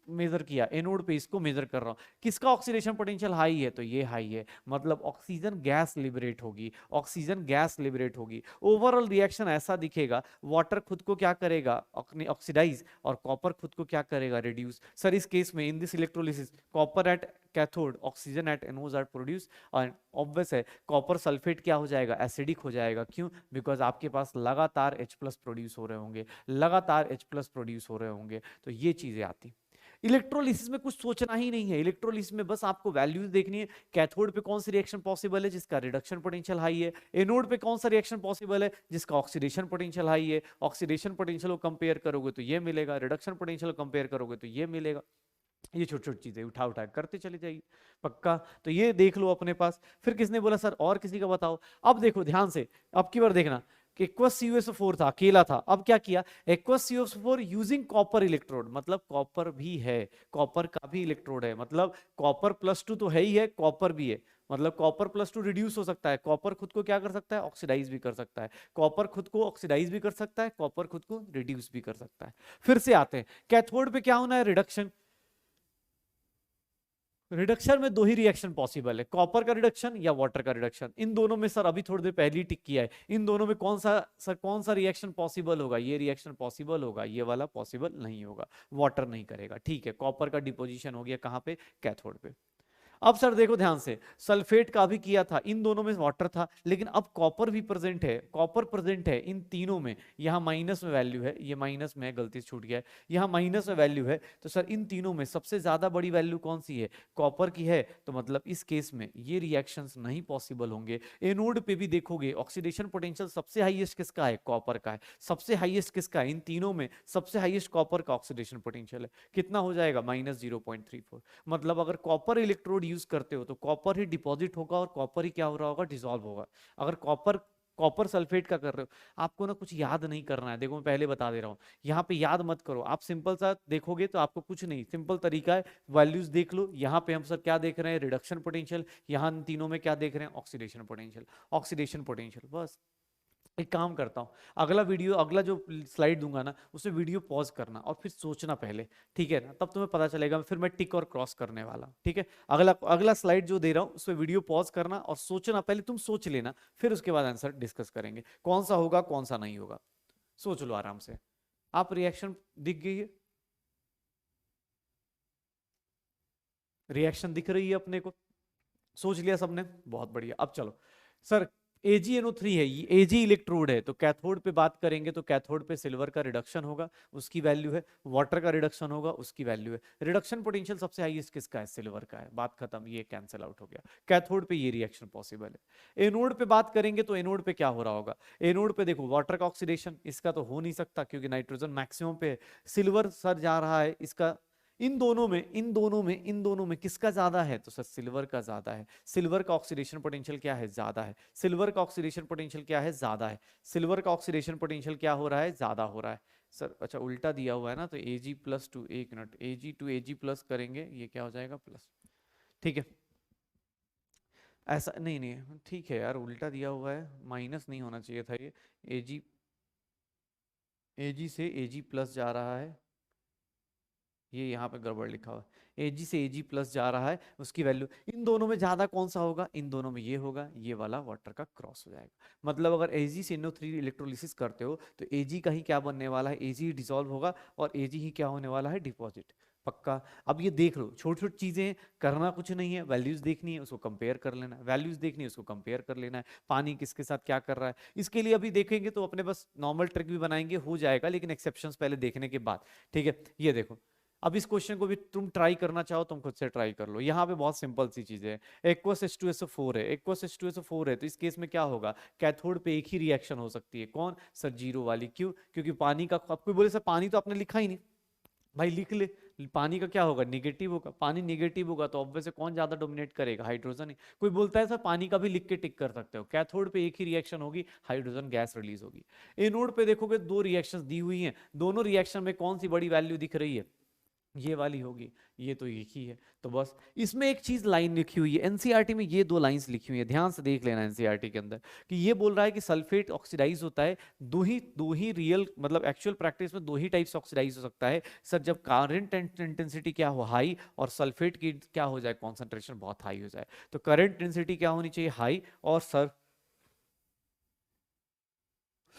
मेजर किया, एनोड पे इसको मेजर कर रहा हूं, किसका ऑक्सीडेशन पोटेंशियल हाई है, तो ये हाई है। मतलब ऑक्सीजन गैस लिबरेट होगी, ऑक्सीजन गैस लिबरेट होगी। ओवरऑल रिएक्शन ऐसा दिखेगा, वाटर खुद को क्या करेगा, ऑक्सीडाइज, और कॉपर खुद को क्या करेगा, रिड्यूस। सर इस केस में in this electrolysis copper at cathode, oxygen at anode are produce, और ऑब्वियस है कॉपर सल्फेट क्या हो जाएगा, एसिडिक हो जाएगा। क्यों, बिकॉज आपके पास लगातार H+ प्रोड्यूस हो रहे होंगे, लगातार H+ प्रोड्यूस हो रहे होंगे, तो ये चीजें आती। इलेक्ट्रोलिसिस में कुछ सोचना ही नहीं है, इलेक्ट्रोलिसिस में बस आपको वैल्यूज देखनी है, कैथोड पे कौन सी रिएक्शन पॉसिबल है जिसका रिडक्शन पोटेंशियल हाई है, एनोड पे कौन सा रिएक्शन पॉसिबल है जिसका ऑक्सीडेशन पोटेंशियल हाई है। ऑक्सीडेशन पोटेंशियल को कंपेयर करोगे तो ये मिलेगा, रिडक्शन पोटेंशियल को कंपेयर करोगे तो ये मिलेगा। ये छोटी छोटी चीजें उठा उठा करते चले जाइए, पक्का। तो ये देख लो अपने पास। फिर किसने बोला सर और किसी का बताओ, अब देखो ध्यान से, अब की बार देखना कि एक्वस CuSO4 था, अकेला था, अब क्या किया, aqueous CuSO4 using copper electrode, मतलब कॉपर भी है, कॉपर का भी इलेक्ट्रोड है, मतलब कॉपर +2 तो है ही है, कॉपर भी है, मतलब कॉपर +2 रिड्यूस हो सकता है, कॉपर खुद को क्या कर सकता है, ऑक्सीडाइज भी कर सकता है, कॉपर खुद को ऑक्सीडाइज भी कर सकता है, कॉपर खुद को रिड्यूस भी कर सकता है। फिर से आते हैं, कैथोड पे क्या होना है, रिडक्शन। रिडक्शन में दो ही रिएक्शन पॉसिबल है, कॉपर का रिडक्शन या वाटर का रिडक्शन। इन दोनों में सर अभी थोड़ी देर पहले टिक किया है, इन दोनों में कौन सा सर, कौन सा रिएक्शन पॉसिबल होगा, ये रिएक्शन पॉसिबल होगा, ये वाला पॉसिबल नहीं होगा, वाटर नहीं करेगा। ठीक है, कॉपर का डिपोजिशन हो गया कहां पे, कैथोड पे। अब सर देखो ध्यान से, सल्फेट का भी किया था, इन दोनों में वाटर था, लेकिन अब कॉपर भी प्रेजेंट है, कॉपर प्रेजेंट है इन तीनों में। यहाँ माइनस में वैल्यू है, ये माइनस में गलती से छूट गया है, यहाँ माइनस में वैल्यू है, तो सर इन तीनों में सबसे ज्यादा बड़ी वैल्यू कौन सी है, कॉपर की है। तो मतलब इस केस में ये रिएक्शंस नहीं पॉसिबल होंगे। एनोड पे भी देखोगे ऑक्सीडेशन पोटेंशियल सबसे हाईएस्ट किसका है, कॉपर का है, सबसे हाईएस्ट किसका है, इन तीनों में सबसे हाईएस्ट कॉपर का ऑक्सीडेशन पोटेंशियल है। कितना हो जाएगा, -0.34। मतलब अगर कॉपर इलेक्ट्रोड यूज करते हो तो कॉपर ही डिपॉजिट होगा और कॉपर ही क्या हो रहा होगा, डिसॉल्व होगा। अगर कॉपर कॉपर सल्फेट का कर रहे हो, आपको ना कुछ याद नहीं करना है, देखो मैं पहले बता दे रहा हूँ, यहाँ पे याद मत करो, आप सिंपल सा देखोगे तो आपको कुछ नहीं, सिंपल तरीका है, वैल्यूज देख लो। यहाँ पे हम सर क्या देख रहे हैं, रिडक्शन पोटेंशियल, यहाँ तीनों में क्या देख रहे हैं, ऑक्सीडेशन पोटेंशियल, ऑक्सीडेशन पोटेंशियल। बस एक काम करता हूँ, अगला वीडियो, अगला जो स्लाइड दूंगा ना, उसमें वीडियो पॉज करना और फिर सोचना पहले, ठीक है ना, तब तुम्हें पता चलेगा। फिर मैं टिक और क्रॉस करने वाला हूँ, ठीक है। अगला अगला स्लाइड जो दे रहा हूँ उसमें वीडियो पॉज करना और सोचना, पहले तुम सोच लेना, फिर उसके बाद आंसर डिस्कस करेंगे, कौन सा होगा कौन सा नहीं होगा। सोच लो आराम से। आप रिएक्शन दिख गई है, रिएक्शन दिख रही है अपने को, सोच लिया सबने, बहुत बढ़िया। अब चलो सर, AgNO3 है, ये Ag इलेक्ट्रोड है, तो कैथोड पे बात करेंगे तो कैथोड पे सिल्वर का रिडक्शन होगा, उसकी वैल्यू है, वाटर का रिडक्शन होगा, उसकी वैल्यू है। रिडक्शन पोटेंशियल सबसे हाईएस्ट किसका है, सिल्वर का है, बात खत्म, ये कैंसिल आउट हो गया। कैथोड पे ये रिएक्शन पॉसिबल है। एनोड पे बात करेंगे तो एनोड पे क्या हो रहा होगा, एनोड पे देखो वाटर का ऑक्सीडेशन, इसका तो हो नहीं सकता क्योंकि नाइट्रोजन मैक्सिमम पे है, सिल्वर सर जा रहा है इसका। इन दोनों में किसका ज्यादा है, तो सर सिल्वर का ज्यादा है। सिल्वर का ऑक्सीडेशन पोटेंशियल क्या है, ज्यादा है। सिल्वर का ऑक्सीडेशन पोटेंशियल क्या है, ज्यादा है। सिल्वर का ऑक्सीडेशन पोटेंशियल क्या हो रहा है, ज्यादा हो रहा है। सर अच्छा उल्टा दिया हुआ है ना, तो Ag+2, एक मिनट, Ag करेंगे, ये क्या हो जाएगा, प्लस, ठीक है। ऐसा नहीं नहीं ठीक है यार, उल्टा दिया हुआ है, माइनस नहीं होना चाहिए था ये। Ag से Ag+ जा रहा है, ये यहाँ पे गड़बड़ लिखा हुआ है, Ag से Ag प्लस जा रहा है, उसकी वैल्यू इन दोनों में ज्यादा कौन सा होगा, इन दोनों में ये होगा, ये वाला वाटर का क्रॉस हो जाएगा। मतलब अगर Ag से NO3 इलेक्ट्रोलिसिस करते हो तो Ag का ही क्या बनने वाला है, Ag डिसॉल्व होगा और Ag ही क्या होने वाला है, डिपॉजिट। पक्का। अब ये देख लो, छोटी छोटी चीजें, करना कुछ नहीं है, वैल्यूज देखनी है उसको कंपेयर कर लेना है, वैल्यूज देखनी है उसको कंपेयर कर लेना है, पानी किसके साथ क्या कर रहा है। इसके लिए अभी देखेंगे तो अपने बस नॉर्मल ट्रिक भी बनाएंगे, हो जाएगा, लेकिन एक्सेप्शंस पहले देखने के बाद। ठीक है, ये देखो, अब इस क्वेश्चन को भी तुम ट्राई करना चाहो तुम खुद से ट्राई कर लो। यहाँ पे बहुत सिंपल सी चीजें है, एक्वस H2SO4 है, एक्वस H2SO4 है, तो इस केस में क्या होगा, कैथोड पे एक ही रिएक्शन हो सकती है, कौन सर, जीरो वाली। क्यों, क्योंकि पानी का, अब कोई बोले सर पानी तो आपने लिखा ही नहीं, भाई लिख ले, पानी का क्या होगा, निगेटिव होगा, पानी निगेटिव होगा तो ऑब्वियस कौन ज्यादा डोमिनेट करेगा, हाइड्रोजन ही। कोई बोलता है सर पानी का भी लिख के टिक कर सकते हो, कैथोड पे एक ही रिएक्शन होगी, हाइड्रोजन गैस रिलीज होगी। एनोड पे देखोगे दो रिएक्शंस दी हुई हैं, दोनों रिएक्शन में कौन सी बड़ी वैल्यू दिख रही है, ये वाली होगी, ये तो एक ही है। तो बस इसमें एक चीज लाइन लिखी हुई है एनसीईआरटी में, ये दो लाइंस लिखी हुई है, ध्यान से देख लेना एनसीईआरटी के अंदर, कि ये बोल रहा है कि सल्फेट ऑक्सीडाइज होता है, दो ही रियल, मतलब एक्चुअल प्रैक्टिस में दो ही टाइप से ऑक्सीडाइज हो सकता है सर, जब करंट इंटेंसिटी क्या हो, हाई, और सल्फेट की क्या हो जाए, कॉन्सेंट्रेशन बहुत हाई हो जाए। तो करंट इंटेंसिटी क्या होनी चाहिए, हाई, और सर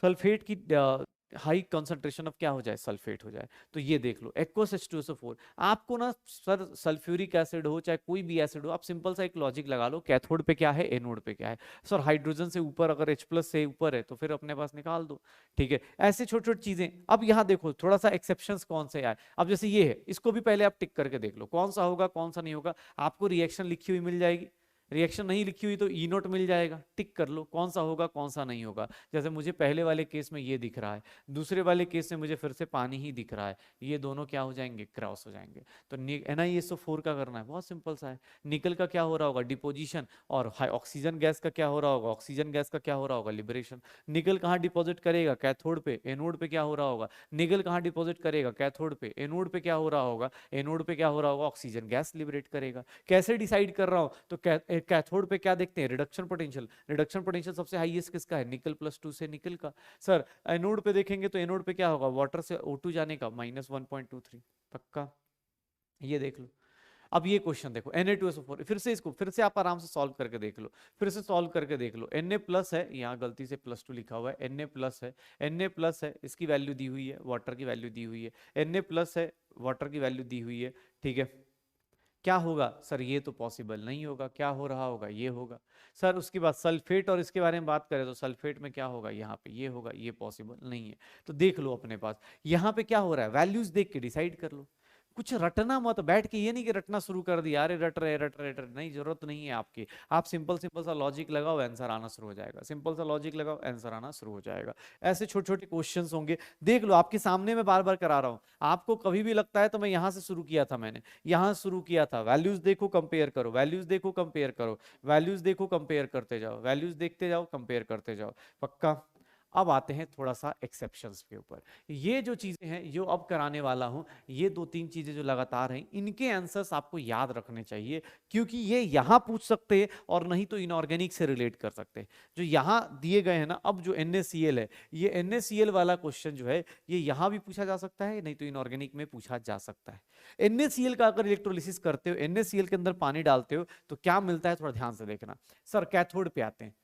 सल्फेट की हाई कंसंट्रेशन ऑफ क्या हो जाए, सल्फेट हो जाए। तो ये देख लो एक्वस H2SO4, आपको ना सर सल्फ्यूरिक एसिड हो चाहे कोई भी एसिड हो, आप सिंपल सा एक लॉजिक लगा लो, कैथोड पे क्या है, एनोड पे क्या है। सर हाइड्रोजन से ऊपर अगर H प्लस से ऊपर है तो फिर अपने पास निकाल दो। ठीक है, ऐसे छोटी छोटी चीजें। अब यहाँ देखो थोड़ा सा एक्सेप्शंस कौन से आए, अब जैसे ये है, इसको भी पहले आप टिक करके देख लो कौन सा होगा कौन सा नहीं होगा। आपको रिएक्शन लिखी हुई मिल जाएगी, रिएक्शन नहीं लिखी हुई तो ई नोट मिल जाएगा, टिक कर लो कौन सा होगा कौन सा नहीं होगा। जैसे मुझे पहले वाले केस में ये दिख रहा है, दूसरे वाले केस में मुझे फिर से पानी ही दिख रहा है, ये दोनों क्या हो जाएंगे, क्रॉस हो जाएंगे। तो NiSO4 का करना है, बहुत सिंपल सा है। निकल का क्या हो रहा होगा, डिपोजिशन, और ऑक्सीजन गैस का क्या हो रहा होगा, ऑक्सीजन गैस का क्या हो रहा होगा, लिबरेशन। निकल कहाँ डिपॉजिट करेगा, कैथोड पे, एनोड पे क्या हो रहा होगा, निकल कहाँ डिपॉजिट करेगा, कैथोड पे, एनोड पे क्या हो रहा होगा, एनोड पे क्या हो रहा होगा, ऑक्सीजन गैस लिबरेट करेगा। कैसे डिसाइड कर रहा हूं, तो कैथोड पे क्या देखते हैं, रिडक्शन पोटेंशियल, रिडक्शन पोटेंशियल सबसे हाईएस्ट किसका है, निकल प्लस 2 से निकल का। सर एनोड पे देखेंगे तो एनोड पे क्या होगा, वाटर से O2 जाने का, -1.23। पक्का, ये देख लो। अब ये क्वेश्चन देखो Na2SO4, फिर से इसको फिर से आप आराम से सॉल्व करके देख लो, फिर से सॉल्व करके देख लो। Na प्लस है, यहाँ गलती से +2 लिखा हुआ है, Na प्लस है, Na प्लस है, इसकी वैल्यू दी हुई है, वाटर की वैल्यू दी हुई है, Na प्लस है, वाटर की वैल्यू दी हुई है। ठीक है, क्या होगा सर, ये तो पॉसिबल नहीं होगा, क्या हो रहा होगा, ये होगा। सर उसके बाद सल्फेट, और इसके बारे में बात करें तो सल्फेट में क्या होगा, यहाँ पे ये होगा, ये पॉसिबल नहीं है। तो देख लो अपने पास यहाँ पे क्या हो रहा है, वैल्यूज देख के डिसाइड कर लो। कुछ रटना मत, बैठ के ये नहीं कि रटना शुरू कर दिया, अरे रट रहे, नहीं, जरूरत नहीं है आपकी। आप सिंपल सिंपल सा लॉजिक लगाओ, आंसर आना शुरू हो जाएगा, सिंपल सा लॉजिक लगाओ, आंसर आना शुरू हो जाएगा। ऐसे छोटे छोटे क्वेश्चंस होंगे, देख लो आपके सामने मैं बार बार करा रहा हूँ। आपको कभी भी लगता है तो मैं यहाँ से शुरू किया था, मैंने यहाँ शुरू किया था, वैल्यूज देखो कंपेयर करो, वैल्यूज देखो कंपेयर करो, वैल्यूज देखो कंपेयर करते जाओ, वैल्यूज देखते जाओ कंपेयर करते जाओ। पक्का। अब आते हैं थोड़ा सा एक्सेप्शंस के ऊपर। ये जो चीजें हैं जो अब कराने वाला हूं, ये दो तीन चीजें जो लगातार हैं, इनके आंसर्स आपको याद रखने चाहिए, क्योंकि ये यहां पूछ सकते हैं और नहीं तो इनऑर्गेनिक से रिलेट कर सकते हैं। जो यहां दिए गए हैं ना, अब जो NaCl है, ये NaCl वाला क्वेश्चन जो है, ये यहां भी पूछा जा सकता है, नहीं तो इनऑर्गेनिक में पूछा जा सकता है। NaCl का अगर इलेक्ट्रोलिसिस करते हो, NaCl के अंदर पानी डालते हो तो क्या मिलता है, थोड़ा ध्यान से देखना। सर कैथोड पे आते हैं,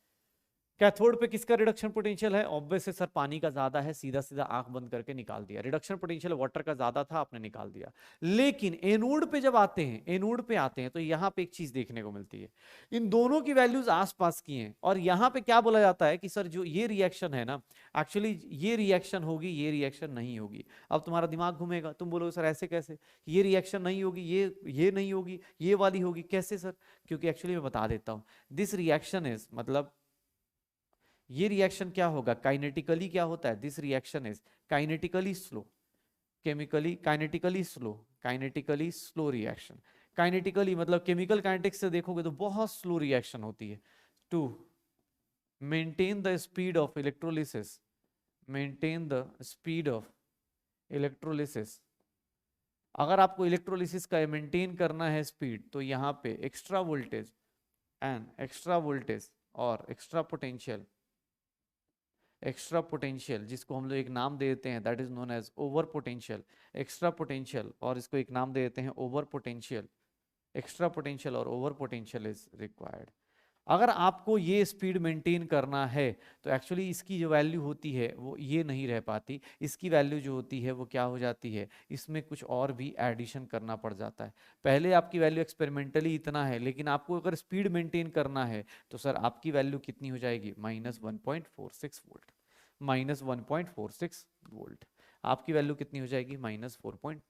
कैथोड पे किसका रिडक्शन पोटेंशियल है, ऑब्वियस है सर पानी का ज्यादा है, सीधा सीधा आंख बंद करके निकाल दिया। रिडक्शन पोटेंशियल वाटर का ज्यादा था, आपने निकाल दिया। लेकिन एनोड पे जब आते हैं, एनोड पे आते हैं तो यहां पे एक चीज देखने को मिलती है, इन दोनों की वैल्यूज आसपास की हैं, और यहां पे क्या बोला जाता है कि सर जो ये रिएक्शन है ना, एक्चुअली ये रिएक्शन होगी, ये रिएक्शन नहीं होगी। अब तुम्हारा दिमाग घूमेगा, तुम बोलोगे सर ऐसे कैसे, ये रिएक्शन नहीं होगी, ये नहीं होगी, ये वाली होगी, कैसे सर? क्योंकि एक्चुअली मैं बता देता हूं, दिस रिएक्शन इज, मतलब ये रिएक्शन क्या होगा, काइनेटिकली क्या होता है, this reaction is kinetically slow, chemically kinetically slow, kinetically slow reaction. Kinetically मतलब केमिकल काइनेटिक्स से देखोगे तो बहुत स्लो रिएक्शन होती है। To maintain the speed of electrolysis, maintain the speed of electrolysis, अगर आपको इलेक्ट्रोलिसिस का मेंटेन करना है स्पीड, तो यहाँ पे extra voltage and extra voltage और एक्स्ट्रा पोटेंशियल एक्स्ट्रा पोटेंशियल, जिसको हम लोग एक नाम दे देते हैं, that is known as over potential. Extra potential और इसको एक नाम दे देते हैं ओवर पोटेंशियल। एक्स्ट्रा पोटेंशियल और ओवर पोटेंशियल इज रिक्वायर्ड। अगर आपको ये स्पीड मेंटेन करना है तो एक्चुअली इसकी जो वैल्यू होती है वो ये नहीं रह पाती, इसकी वैल्यू जो होती है वो क्या हो जाती है, इसमें कुछ और भी एडिशन करना पड़ जाता है। पहले आपकी वैल्यू एक्सपेरिमेंटली इतना है, लेकिन आपको अगर स्पीड मेंटेन करना है तो सर आपकी वैल्यू कितनी हो जाएगी, -1.46 वोल्ट। -1.46 वोल्ट आपकी वैल्यू कितनी हो जाएगी, -4।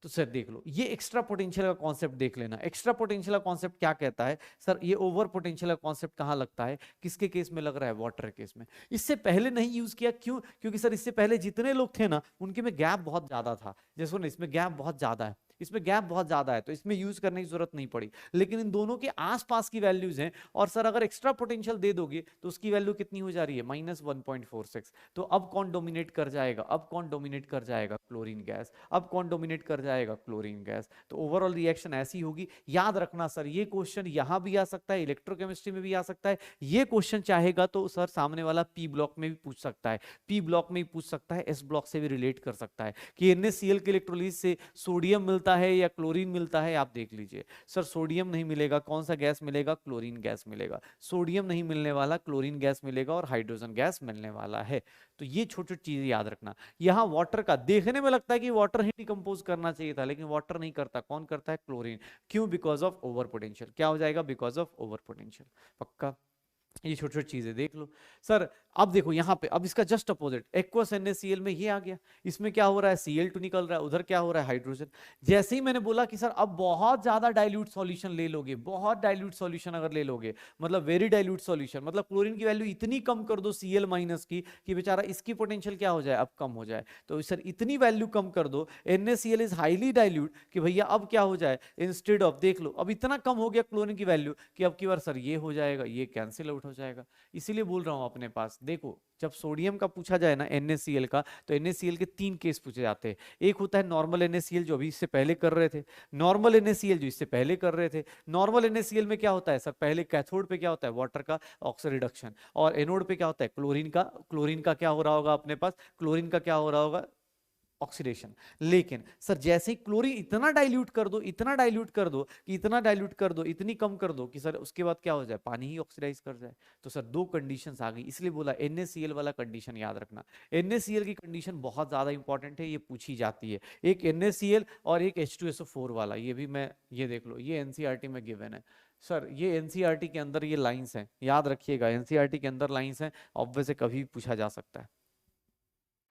तो सर देख लो, ये एक्स्ट्रा पोटेंशियल का कॉन्सेप्ट देख लेना। एक्स्ट्रा पोटेंशियल का कॉन्सेप्ट क्या कहता है सर, ये ओवर पोटेंशियल का कॉन्सेप्ट कहां लगता है, किसके केस में लग रहा है, वाटर केस में। इससे पहले नहीं यूज किया, क्यों, क्योंकि सर इससे पहले जितने लोग थे ना उनके में गैप बहुत ज्यादा था। जैसे ना इसमें गैप बहुत ज्यादा है, इसमें गैप बहुत ज्यादा है, तो इसमें यूज करने की जरूरत नहीं पड़ी। लेकिन इन दोनों के आसपास की वैल्यूज हैं, और सर अगर एक्स्ट्रा पोटेंशियल दे दोगे तो उसकी वैल्यू कितनी हो जा रही है, -1.46। तो अब कौन डोमिनेट कर जाएगा, अब कौन डोमिनेट कर जाएगा, क्लोरीन गैस। अब कौन डोमिनेट कर जाएगा, क्लोरीन गैस। तो ओवरऑल रिएक्शन ऐसी होगी। याद रखना सर, ये क्वेश्चन यहां भी आ सकता है, इलेक्ट्रोकेमिस्ट्री में भी आ सकता है। ये क्वेश्चन चाहेगा तो सर सामने वाला पी ब्लॉक में भी पूछ सकता है, पी ब्लॉक में भी पूछ सकता है, एस ब्लॉक से भी रिलेट कर सकता है कि NaCl के इलेक्ट्रोलिस से सोडियम मिलता है या क्लोरीन मिलता है। आप देख लीजिए सर, सोडियम नहीं मिलेगा, कौन सा गैस मिलेगा, क्लोरीन गैस मिलेगा। सोडियम नहीं मिलने वाला, क्लोरीन गैस मिलेगा और हाइड्रोजन गैस मिलने वाला है। तो ये छोटी छोटी चीजें याद रखना। यहां वाटर का देखने में लगता है कि वाटर ही डिकम्पोज करना चाहिए था, लेकिन वाटर नहीं करता, कौन करता है, क्लोरीन। क्यों, बिकॉज ऑफ ओवर पोटेंशियल। क्या हो जाएगा, बिकॉज ऑफ ओवर पोटेंशियल। पक्का, ये छोटी छोटी चीजें देख लो सर। अब देखो यहां पे, अब इसका जस्ट अपोजिट एक्वस NaCl में ये आ गया। इसमें क्या हो रहा है, Cl2 निकल रहा है, उधर क्या हो रहा है, हाइड्रोजन। जैसे ही मैंने बोला कि सर अब बहुत ज्यादा डाइल्यूट सॉल्यूशन ले लोगे, बहुत डाइल्यूट सॉल्यूशन अगर ले लोगे, मतलब वेरी डाइल्यूट सॉल्यूशन, मतलब क्लोरीन की वैल्यू इतनी कम कर दो Cl माइनस की कि बेचारा इसकी पोटेंशियल क्या हो जाए, अब कम हो जाए। तो सर इतनी वैल्यू कम कर दो, NaCl इज हाईली डाइल्यूट, कि भैया अब क्या हो जाए, इंस्टेड ऑफ, देख लो अब इतना कम हो गया क्लोरीन की वैल्यू कि अब की बार सर ये हो जाएगा, ये कैंसिल आउट हो जाएगा। इसीलिए बोल रहा हूं अपने पास देखो, जब सोडियम का पूछा जाए ना NaCl का, तो NaCl के 3 केस पूछे जाते हैं। एक होता है नॉर्मल NaCl जो अभी इससे पहले कर रहे थे, नॉर्मल NaCl जो इससे पहले कर रहे थे। नॉर्मल NaCl में क्या होता है सर, पहले कैथोड पे क्या होता है, वाटर का ऑक्सीजन रिडक्शन, और एनोड पे क्या होता है, क्लोरीन का। क्लोरीन का क्या हो रहा होगा अपने पास, क्लोरीन का क्या हो रहा होगा, ऑक्सीडेशन। लेकिन सर जैसे ही क्लोरीन इतना डाइल्यूट कर दो, इतना डाइल्यूट कर दो कि इतना डाइल्यूट कर दो, इतनी कम कर दो कि सर उसके बाद क्या हो जाए, पानी ही ऑक्सीडाइज कर जाए। तो सर दो कंडीशंस आ गई, इसलिए बोला NaCl वाला कंडीशन याद रखना। NaCl की कंडीशन बहुत ज्यादा इंपॉर्टेंट है, ये पूछी जाती है। एक NaCl और एक H2SO4 वाला, ये भी मैं, ये देख लो, ये NCERT में गिवन है सर। ये NCERT के अंदर ये लाइंस हैं, याद रखिएगा, NCERT के अंदर लाइंस हैं, ऑब्वियस कभी पूछा जा सकता है।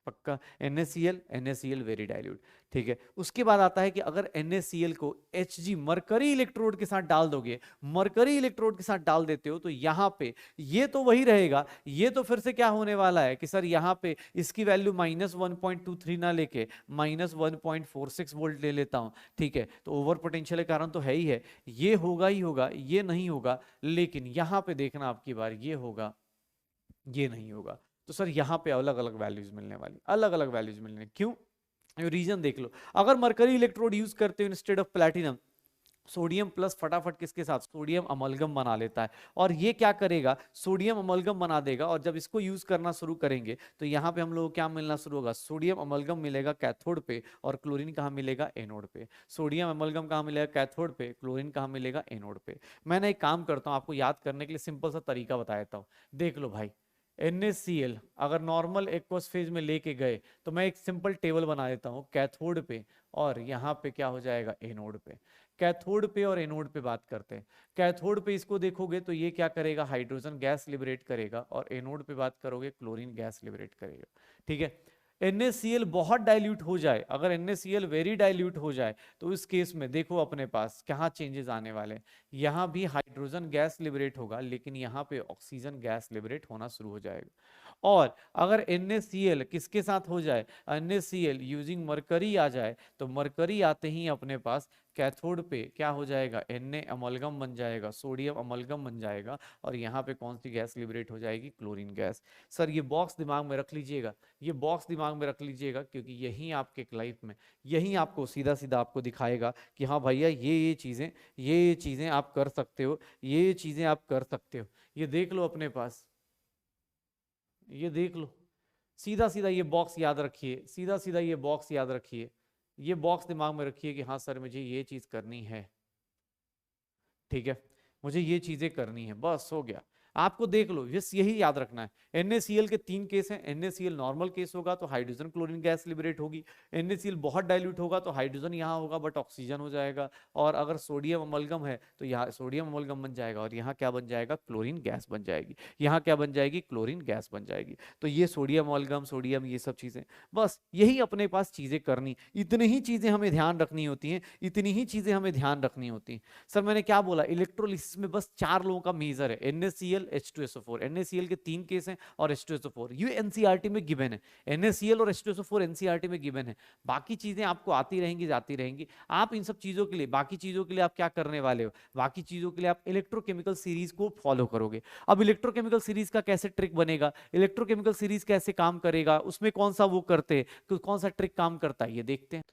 पक्का, NaCl वेरी डाइल्यूट। ठीक है, उसके बाद आता है कि अगर NaCl को Hg मरकरी इलेक्ट्रोड के साथ डाल दोगे, मरकरी इलेक्ट्रोड के साथ डाल देते हो, तो यहां पे ये तो वही रहेगा, ये तो फिर से क्या होने वाला है कि सर यहां पे इसकी वैल्यू -1.23 ना लेके -1.46 वोल्ट ले लेता हूं। ठीक है, तो ओवर पोटेंशियल के कारण तो है ही है, ये होगा ही होगा, ये नहीं होगा। लेकिन यहां पे देखना आपकी बार, ये होगा, ये नहीं होगा। तो सर यहाँ पे अलग अलग वैल्यूज मिलने वाली, अलग अलग वैल्यूज मिलने, क्यों, रीजन देख लो। अगर मरकरी इलेक्ट्रोड यूज करते हो instead of platinum, sodium plus फटाफट किसके साथ, सोडियम अमलगम बना लेता है, और ये क्या करेगा, सोडियम अमलगम बना देगा। और जब इसको यूज करना शुरू करेंगे तो यहाँ पे हम लोग को क्या मिलना शुरू होगा, सोडियम अमलगम मिलेगा कैथोड पे, और क्लोरीन कहाँ मिलेगा, एनोड पे। सोडियम अमलगम कहाँ मिलेगा, कैथोड पे, क्लोरीन कहाँ मिलेगा, एनोड पे। मैंने एक काम करता हूँ, आपको याद करने के लिए सिंपल सा तरीका बता देता हूँ। देख लो भाई, NaCl अगर नॉर्मल एक्वस फेज में लेके गए तो मैं एक सिंपल टेबल बना देता हूँ, कैथोड पे और यहाँ पे क्या हो जाएगा, एनोड पे। कैथोड पे और एनोड पे बात करते हैं। कैथोड पे इसको देखोगे तो ये क्या करेगा, हाइड्रोजन गैस लिबरेट करेगा, और एनोड पे बात करोगे क्लोरीन गैस लिबरेट करेगा। ठीक है, NaCl बहुत डाइल्यूट हो जाए, अगर NaCl वेरी डाइल्यूट हो जाए तो इस केस में देखो अपने पास कहाँ चेंजेस आने वाले हैं। यहाँ भी हाइड्रोजन गैस लिबरेट होगा, लेकिन यहाँ पे ऑक्सीजन गैस लिबरेट होना शुरू हो जाएगा। और अगर NaCl किसके साथ हो जाए, NaCl यूजिंग मरकरी आ जाए, तो मरकरी आते ही अपने पास कैथोड पे क्या हो जाएगा, Na अमलगम बन जाएगा, सोडियम अमलगम बन जाएगा, और यहाँ पे कौन सी गैस लिबरेट हो जाएगी, क्लोरीन गैस। सर ये बॉक्स दिमाग में रख लीजिएगा, ये बॉक्स दिमाग में रख लीजिएगा, क्योंकि यही आपके लाइफ में, यही आपको सीधा सीधा आपको दिखाएगा कि हाँ भैया ये चीजें, ये चीजें आप कर सकते हो, ये चीजें आप कर सकते हो। ये देख लो अपने पास, ये देख लो, सीधा सीधा ये बॉक्स याद रखिए, सीधा सीधा ये बॉक्स याद रखिए, ये बॉक्स दिमाग में रखिए कि हाँ सर मुझे ये चीज करनी है, ठीक है, मुझे ये चीजें करनी है, बस हो गया। आपको देख लो, यही याद रखना है। NaCl के 3 केस हैं। NaCl नॉर्मल केस होगा तो हाइड्रोजन क्लोरीन गैस लिबरेट होगी। NaCl बहुत डाइल्यूट होगा तो हाइड्रोजन यहाँ होगा बट ऑक्सीजन हो जाएगा। और अगर सोडियम अमलगम है तो यहाँ सोडियम अमलगम बन जाएगा और यहाँ क्या बन जाएगा, क्लोरीन गैस बन जाएगी। यहाँ क्या बन जाएगी, क्लोरीन गैस बन जाएगी। तो ये सोडियम अमलगम, सोडियम, ये सब चीजें, बस यही अपने पास चीजें करनी, इतनी ही चीजें हमें ध्यान रखनी होती हैं, इतनी ही चीजें हमें ध्यान रखनी होती हैं। सर मैंने क्या बोला, इलेक्ट्रोलिसिस में बस 4 लोगों का मेजर है, NaCl H2SO4। NaCl के 3 केस हैं और H2SO4 ये एनसीईआरटी में गिवन है। NaCl और H2SO4 एनसीईआरटी में गिवन है। बाकी चीजें आपको आती रहेंगी, जाती रहेंगी। आप इन सब चीजों के लिए, बाकी चीजों के लिए आप क्या करने वाले हो, बाकी चीजों के लिए आप इलेक्ट्रोकेमिकल सीरीज को फॉलो करोगे। अब इलेक्ट्रोकेमिकल सीरीज का कैसे ट्रिक बनेगा, इलेक्ट्रोकेमिकल सीरीज कैसे काम करेगा, उसमें कौन सा वो करते हैं, कौन सा ट्रिक काम करता है, ये देखते हैं।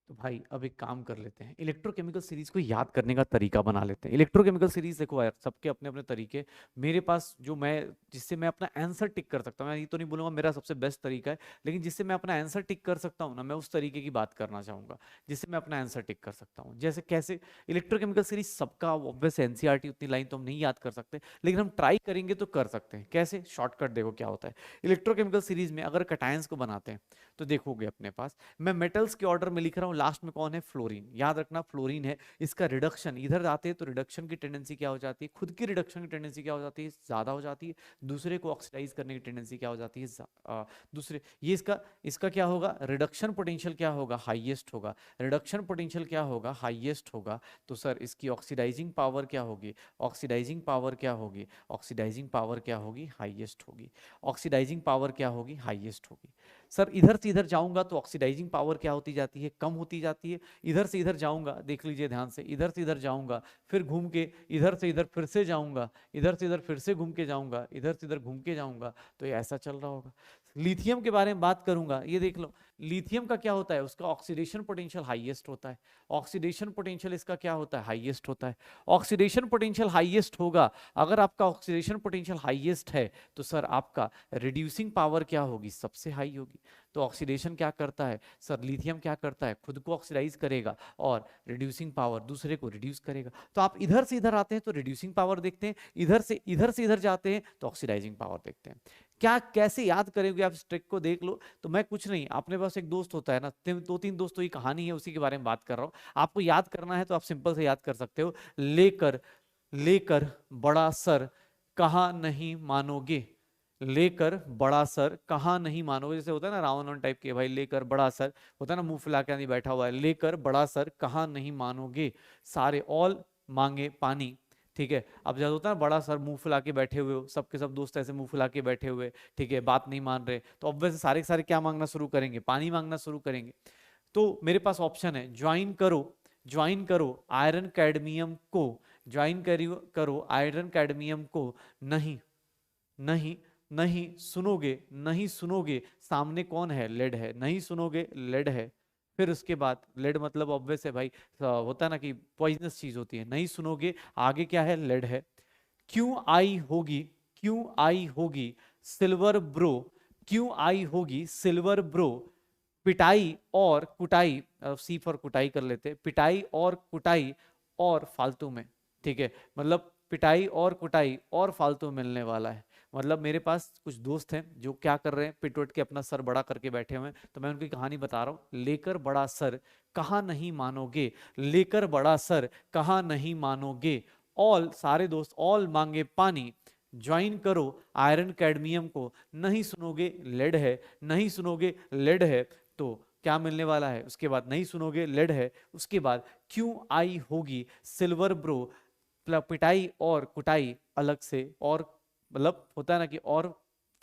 तो भाई अब एक काम कर लेते हैं, इलेक्ट्रोकेमिकल सीरीज को याद करने का तरीका बना लेते हैं। इलेक्ट्रोकेमिकल सीरीज देखो यार, सबके अपने अपने तरीके। मेरे पास जो मैं, जिससे मैं अपना आंसर टिक कर सकता हूँ, मैं ये तो नहीं बोलूंगा मेरा सबसे बेस्ट तरीका है, लेकिन जिससे मैं अपना आंसर टिक कर सकता हूँ ना, मैं उस तरीके की बात करना चाहूंगा जिससे मैं अपना आंसर टिक कर सकता हूँ। जैसे कैसे, इलेक्ट्रोकेमिकल सीरीज सबका ऑब्वियस एनसीईआरटी, उतनी लाइन तो हम नहीं याद कर सकते, लेकिन हम ट्राई करेंगे तो कर सकते हैं। कैसे, शॉर्टकट देखो क्या होता है। इलेक्ट्रोकेमिकल सीरीज में अगर कटायंस को बनाते हैं तो देखोगे अपने पास, मैं मेटल्स के ऑर्डर में लिख रहा हूँ, लास्ट में कौन है, फ्लोरीन। याद रखना फ्लोरीन है। इसका रिडक्शन इधर आते हैं तो रिडक्शन की टेंडेंसी क्या हो जाती है, खुद की रिडक्शन की टेंडेंसी क्या हो जाती है, ज्यादा हो जाती है। दूसरे को ऑक्सीडाइज करने की टेंडेंसी क्या हो जाती है, दूसरे, ये इसका इसका क्या होगा, रिडक्शन पोटेंशियल क्या होगा, हाईएस्ट होगा। रिडक्शन पोटेंशियल क्या होगा, हाईएस्ट होगा। तो सर इसकी ऑक्सीडाइजिंग पावर क्या होगी, ऑक्सीडाइजिंग पावर क्या होगी, ऑक्सीडाइजिंग पावर क्या होगी, हाईएस्ट होगी। ऑक्सीडाइजिंग पावर क्या होगी, हाईएस्ट होगी। सर इधर से इधर जाऊंगा तो ऑक्सीडाइजिंग पावर क्या होती जाती है, कम होती जाती है। इधर से इधर जाऊंगा, देख लीजिए ध्यान से, इधर से इधर जाऊंगा, फिर घूम के इधर से इधर फिर से जाऊंगा, इधर से इधर फिर से घूम के जाऊंगा, इधर से इधर घूम के जाऊंगा, तो ये ऐसा चल रहा होगा। लिथियम के बारे में बात करूंगा, ये देख लो, लिथियम का क्या होता है, उसका ऑक्सीडेशन पोटेंशियल हाईएस्ट होता है। ऑक्सीडेशन पोटेंशियल इसका क्या होता है, हाईएस्ट होता है। ऑक्सीडेशन पोटेंशियल हाईएस्ट होगा, अगर आपका ऑक्सीडेशन पोटेंशियल हाईएस्ट है तो सर आपका रिड्यूसिंग पावर क्या होगी, सबसे हाई होगी। तो ऑक्सीडेशन क्या करता है सर, लिथियम क्या करता है, खुद को ऑक्सीडाइज करेगा और रिड्यूसिंग पावर, दूसरे को रिड्यूस करेगा। तो आप इधर से इधर आते हैं तो रिड्यूसिंग पावर देखते हैं, इधर से इधर जाते हैं तो ऑक्सीडाइजिंग पावर देखते हैं। क्या, कैसे याद करेंगे आप, इस ट्रिक को देख लो। तो मैं कुछ नहीं, अपने पास एक दोस्त होता है ना, 2-3 दोस्तों की कहानी है, उसी के बारे में बात कर रहा हूँ। आपको याद करना है तो आप सिंपल से याद कर सकते हो, लेकर लेकर बड़ा सर कहा नहीं मानोगे, लेकर बड़ा सर कहा नहीं मानोगे। जैसे होता है ना रावण टाइप के, भाई लेकर बड़ा सर, होता है ना मुंह फुला के आदमी बैठा हुआ है, लेकर बड़ा सर कहा नहीं मानोगे, सारे ऑल मांगे पानी। ठीक है, अब जब होता है ना बड़ा सर मुंह फुला के बैठे हुए हो, सबके सब दोस्त ऐसे मुंह फुला के बैठे हुए, ठीक है, बात नहीं मान रहे, तो ऑब्वियसली सारे के सारे क्या मांगना शुरू करेंगे, पानी मांगना शुरू करेंगे। तो मेरे पास ऑप्शन है, ज्वाइन करो, ज्वाइन करो आयरन कैडमियम को, ज्वाइन करो आयरन कैडमियम को, नहीं नहीं नहीं सुनोगे, नहीं सुनोगे, सामने कौन है, लेड है, नहीं सुनोगे, लेड है। फिर उसके बाद लेड मतलब ऑब्वियस है भाई, होता है ना कि पॉइजनस चीज होती है, नहीं सुनोगे, आगे क्या है, लेड है। क्यों आई होगी, क्यों आई होगी, सिल्वर ब्रो, क्यों आई होगी, सिल्वर ब्रो, पिटाई और कुटाई, सी फॉर कुटाई कर लेते, पिटाई और कुटाई और फालतू में, ठीक है, मतलब पिटाई और कुटाई और फालतू मिलने वाला है। मतलब मेरे पास कुछ दोस्त हैं जो क्या कर रहे हैं, पिट उठ के अपना सर बड़ा करके बैठे हुए हैं, तो मैं उनकी कहानी बता रहा हूं। लेकर बड़ा सर कहा नहीं मानोगे, लेकर बड़ा सर कहा नहीं मानोगे, ऑल सारे दोस्त ऑल मांगे पानी, ज्वाइन करो आयरन कैडमियम को, नहीं सुनोगे लेड है, नहीं सुनोगे लेड है। तो क्या मिलने वाला है, उसके बाद नहीं सुनोगे लेड है, उसके बाद क्यों आई होगी, सिल्वर ब्रो, पिटाई और कुटाई अलग से, और मतलब होता है ना कि और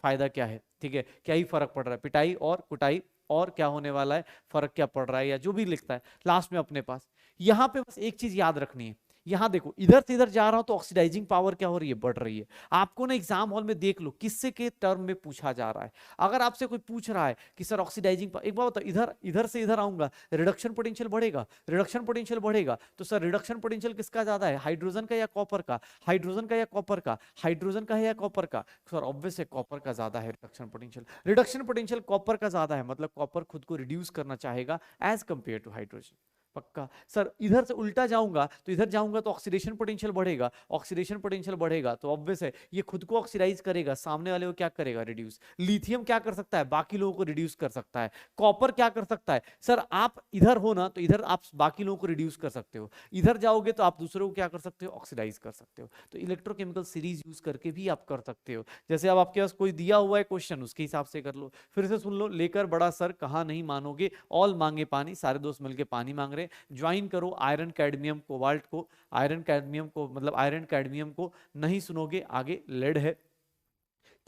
फायदा क्या है, ठीक है, क्या ही फर्क पड़ रहा है, पिटाई और कुटाई और क्या होने वाला है, फर्क क्या पड़ रहा है, या जो भी लिखता है लास्ट में अपने पास। यहां पे बस एक चीज याद रखनी है, यहां देखो इधर से इधर जा रहा हूं तो ऑक्सीडाइजिंग पावर क्या हो रही है, बढ़ रही है। आपको ना एग्जाम हॉल में देख लो किससे के टर्म में पूछा जा रहा है। अगर आपसे कोई पूछ रहा है कि सर ऑक्सीडाइजिंग, एक बात बताओ, इधर इधर से इधर आऊंगा, रिडक्शन पोटेंशियल बढ़ेगा, रिडक्शन पोटेंशियल बढ़ेगा, तो सर रिडक्शन पोटेंशियल किसका ज्यादा है, हाइड्रोजन का या कॉपर का, हाइड्रोजन का या कॉपर का, हाइड्रोजन का है या कॉपर का, सर ऑब्वियस है कॉपर का ज्यादा है reduction potential. Reduction potential copper का ज्यादा है, मतलब कॉपर खुद को रिड्यूस करना चाहेगा एज कंपेयर टू हाइड्रोजन। पक्का। सर इधर से उल्टा जाऊंगा तो इधर जाऊंगा तो ऑक्सीडेशन पोटेंशियल बढ़ेगा, ऑक्सीडेशन पोटेंशियल बढ़ेगा तो ऑब्वियस है ये खुद को ऑक्सीडाइज करेगा, सामने वाले को क्या करेगा, रिड्यूस। लिथियम क्या कर सकता है, बाकी लोगों को रिड्यूस कर सकता है। कॉपर क्या कर सकता है, सर आप इधर हो ना तो इधर आप बाकी लोगों को रिड्यूस कर सकते हो, इधर जाओगे तो आप दूसरों को क्या कर सकते हो, ऑक्सीडाइज कर सकते हो। तो इलेक्ट्रोकेमिकल सीरीज यूज करके भी आप कर सकते हो। जैसे अब आपके पास कोई दिया हुआ है क्वेश्चन, उसके हिसाब से कर लो। फिर से सुन लो, लेकर बड़ा सर कहा नहीं मानोगे, ऑल मांगे पानी, सारे दोस्त मिलके पानी मांग रहे हैं। ज्वाइन करो आयरन कैडमियम कोबाल्ट को, आयरन कैडमियम को मतलब आयरन कैडमियम को, नहीं सुनोगे आगे लेड है।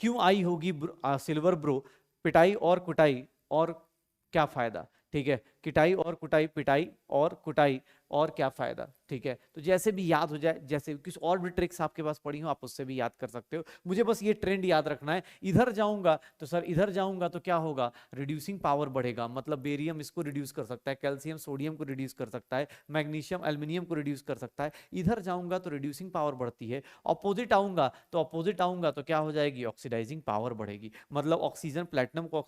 क्यों आई होगी सिल्वर ब्रो, पिटाई और कुटाई और क्या फायदा, ठीक है, किटाई और कुटाई, पिटाई और कुटाई और क्या फायदा, ठीक है। तो जैसे भी याद हो जाए, जैसे कुछ और भी ट्रिक्स आपके पास पड़ी हो आप उससे भी याद कर सकते हो। मुझे बस ये ट्रेंड याद रखना है, इधर जाऊंगा तो सर इधर जाऊंगा तो क्या होगा, रिड्यूसिंग पावर बढ़ेगा, मतलब बेरियम इसको रिड्यूस कर सकता है, कैल्शियम सोडियम को रिड्यूस कर सकता है, मैग्नीशियम एल्यूमिनियम को रिड्यूस कर सकता है। इधर जाऊंगा तो रिड्यूसिंग पावर बढ़ती है, अपोजिट आऊंगा तो क्या हो जाएगी, ऑक्सीडाइजिंग पावर बढ़ेगी। मतलब ऑक्सीजन प्लेटिनम को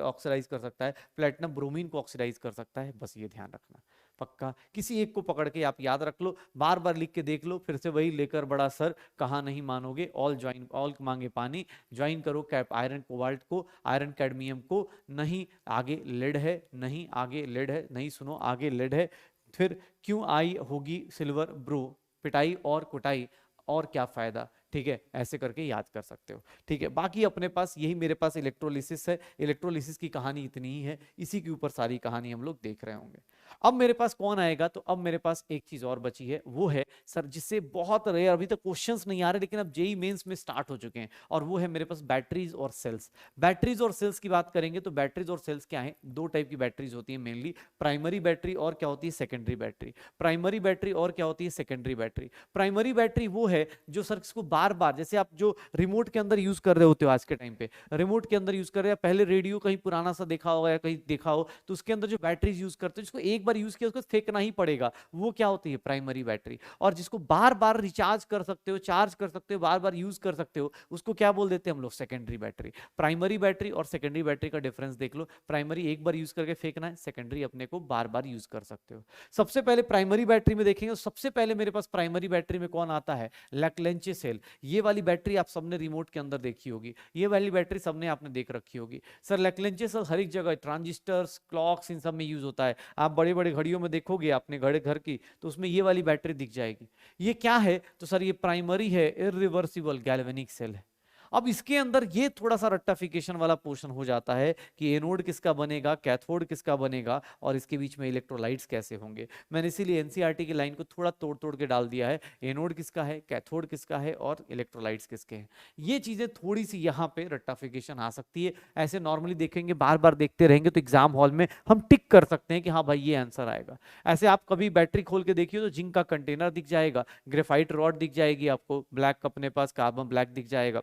ऑक्सीडाइज कर सकता है, प्लेटिनम ब्रोमीन को ऑक्सीडाइज कर सकता है, बस ये ध्यान रखना। पक्का। किसी एक को पकड़ के आप याद रख लो, बार बार लिख के देख लो, फिर से वही, लेकर बड़ा सर कहा नहीं मानोगे, ऑल ज्वाइन, ऑल मांगे पानी, ज्वाइन करो कैप आयरन कोबाल्ट को, आयरन कैडमियम को, नहीं आगे लेड है, नहीं आगे लेड है, नहीं सुनो आगे लेड है। फिर क्यों आई होगी सिल्वर ब्रो, पिटाई और कुटाई और क्या फायदा, ठीक है, ऐसे करके याद कर सकते हो। ठीक है, बाकी अपने पास यही, मेरे पास इलेक्ट्रोलिसिस है, इलेक्ट्रोलिसिस की कहानी इतनी ही है, इसी के ऊपर सारी कहानी हम लोग देख रहे होंगे। अब मेरे पास कौन आएगा, तो अब मेरे पास एक चीज और बची है, वो है सर जिससे बहुत रेयर, अभी तक क्वेश्चंस नहीं आ रहे लेकिन अब जेई मेंस में स्टार्ट हो चुके हैं, और वो है मेरे पास बैटरीज और सेल्स। बैटरीज और सेल्स की बात करेंगे तो बैटरीज और सेल्स क्या है, दो टाइप की बैटरीज होती है मेनली, प्राइमरी बैटरी और क्या होती है, सेकेंडरी बैटरी। प्राइमरी बैटरी और क्या होती है, सेकेंडरी बैटरी। प्राइमरी बैटरी वो है जो सर इसको बार बार, जैसे आप जो रिमोट के अंदर यूज कर रहे होते हो आज के टाइम पे, रिमोट के अंदर यूज कर रहे हैं, पहले रेडियो कहीं पुराना सा देखा होगा या कहीं देखा हो, तो उसके अंदर जो बैटरीज यूज करते हैं, जिसको एक बार यूज किया उसको फेंकना ही पड़ेगा, वो क्या होती है, प्राइमरी बैटरी। और जिसको बार बार रिचार्ज कर सकते हो, चार्ज कर सकते हो, बार बार यूज कर सकते हो, उसको क्या बोल देते हैं हम लोग, सेकेंडरी बैटरी। प्राइमरी बैटरी और सेकेंडरी बैटरी का डिफरेंस देख लो, प्राइमरी एक बार यूज करके फेंकना है, सेकेंडरी अपने को बार बार यूज कर सकते हो। सबसे पहले प्राइमरी बैटरी में देखेंगे, सबसे पहले मेरे पास प्राइमरी बैटरी में कौन आता है, लैक्लेंचे सेल। ये वाली बैटरी आप सबने रिमोट के अंदर देखी होगी, ये वाली बैटरी सबने आपने देख रखी होगी। सर लैक्लेंचे सेल हर एक जगह, ट्रांजिस्टर्स, क्लॉक्स, इन सब में यूज होता है। आप बड़े बड़े घड़ियों में देखोगे अपने घर की, तो उसमें ये वाली बैटरी दिख जाएगी। ये क्या है, तो सर ये प्राइमरी है, इरिवर्सिबल गैल्वेनिक सेल है। अब इसके अंदर ये थोड़ा सा रट्टाफिकेशन वाला पोर्शन हो जाता है कि एनोड किसका बनेगा, कैथोड किसका बनेगा, और इसके बीच में इलेक्ट्रोलाइट्स कैसे होंगे। मैंने इसीलिए एनसीईआरटी की लाइन को थोड़ा तोड़ तोड़ के डाल दिया है, एनोड किसका है, कैथोड किसका है, और इलेक्ट्रोलाइट्स किसके हैं। ये चीजें थोड़ी सी यहाँ पे रट्टाफिकेशन आ सकती है। ऐसे नॉर्मली देखेंगे, बार बार देखते रहेंगे तो एग्जाम हॉल में हम टिक कर सकते हैं कि हाँ भाई ये आंसर आएगा। ऐसे आप कभी बैटरी खोल के देखिए तो जिंक का कंटेनर दिख जाएगा, ग्रेफाइट रॉड दिख जाएगी आपको, ब्लैक अपने पास कार्बन ब्लैक दिख जाएगा।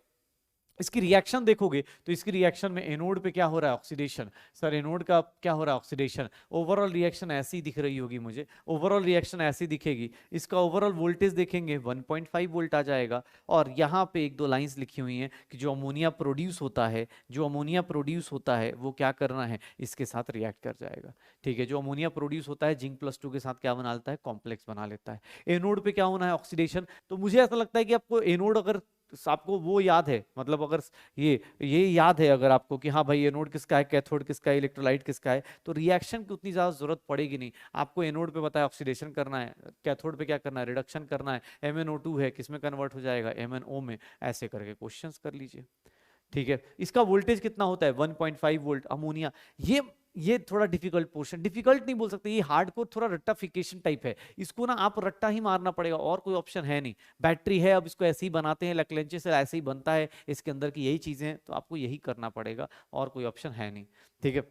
इसकी रिएक्शन देखोगे तो इसकी रिएक्शन में एनोड पे क्या हो रहा है, ऑक्सीडेशन। सर एनोड का क्या हो रहा है, ऑक्सीडेशन। ओवरऑल रिएक्शन ऐसी दिख रही होगी मुझे, ओवरऑल रिएक्शन ऐसी दिखेगी। इसका ओवरऑल वोल्टेज देखेंगे 1.5 वोल्ट आ जाएगा। और यहाँ पे एक दो लाइंस लिखी हुई हैं कि जो अमोनिया प्रोड्यूस होता है, जो अमोनिया प्रोड्यूस होता है वो क्या करना है, इसके साथ रिएक्ट कर जाएगा। ठीक है, जो अमोनिया प्रोड्यूस होता है जिंक +2 के साथ क्या बना लेता है, कॉम्प्लेक्स बना लेता है। एनोड पे क्या होना है, ऑक्सीडेशन। तो मुझे ऐसा लगता है कि आपको एनोड, अगर आपको वो याद है, मतलब अगर ये याद है अगर आपको कि हाँ भाई एनोड किसका है, कैथोड किसका है, इलेक्ट्रोलाइट किसका है, तो रिएक्शन की उतनी ज्यादा जरूरत पड़ेगी नहीं। आपको एनोड पे बताया ऑक्सीडेशन करना है, कैथोड पे क्या करना है, रिडक्शन करना है। MnO2 है, किसमें कन्वर्ट हो जाएगा, MnO में। ऐसे करके क्वेश्चंस कर लीजिए। ठीक है, इसका वोल्टेज कितना होता है, 1.5 वोल्ट अमोनिया। ये थोड़ा डिफिकल्ट पोर्शन, डिफिकल्ट नहीं बोल सकते, ये हार्डकोर थोड़ा रट्टाफिकेशन टाइप है। इसको ना आप रट्टा ही मारना पड़ेगा, और कोई ऑप्शन है नहीं। बैटरी है, अब इसको ऐसे ही बनाते हैं, लैक्लेंचे से ऐसे ही बनता है, इसके अंदर की यही चीजें हैं, तो आपको यही करना पड़ेगा, और कोई ऑप्शन है नहीं। ठीक है,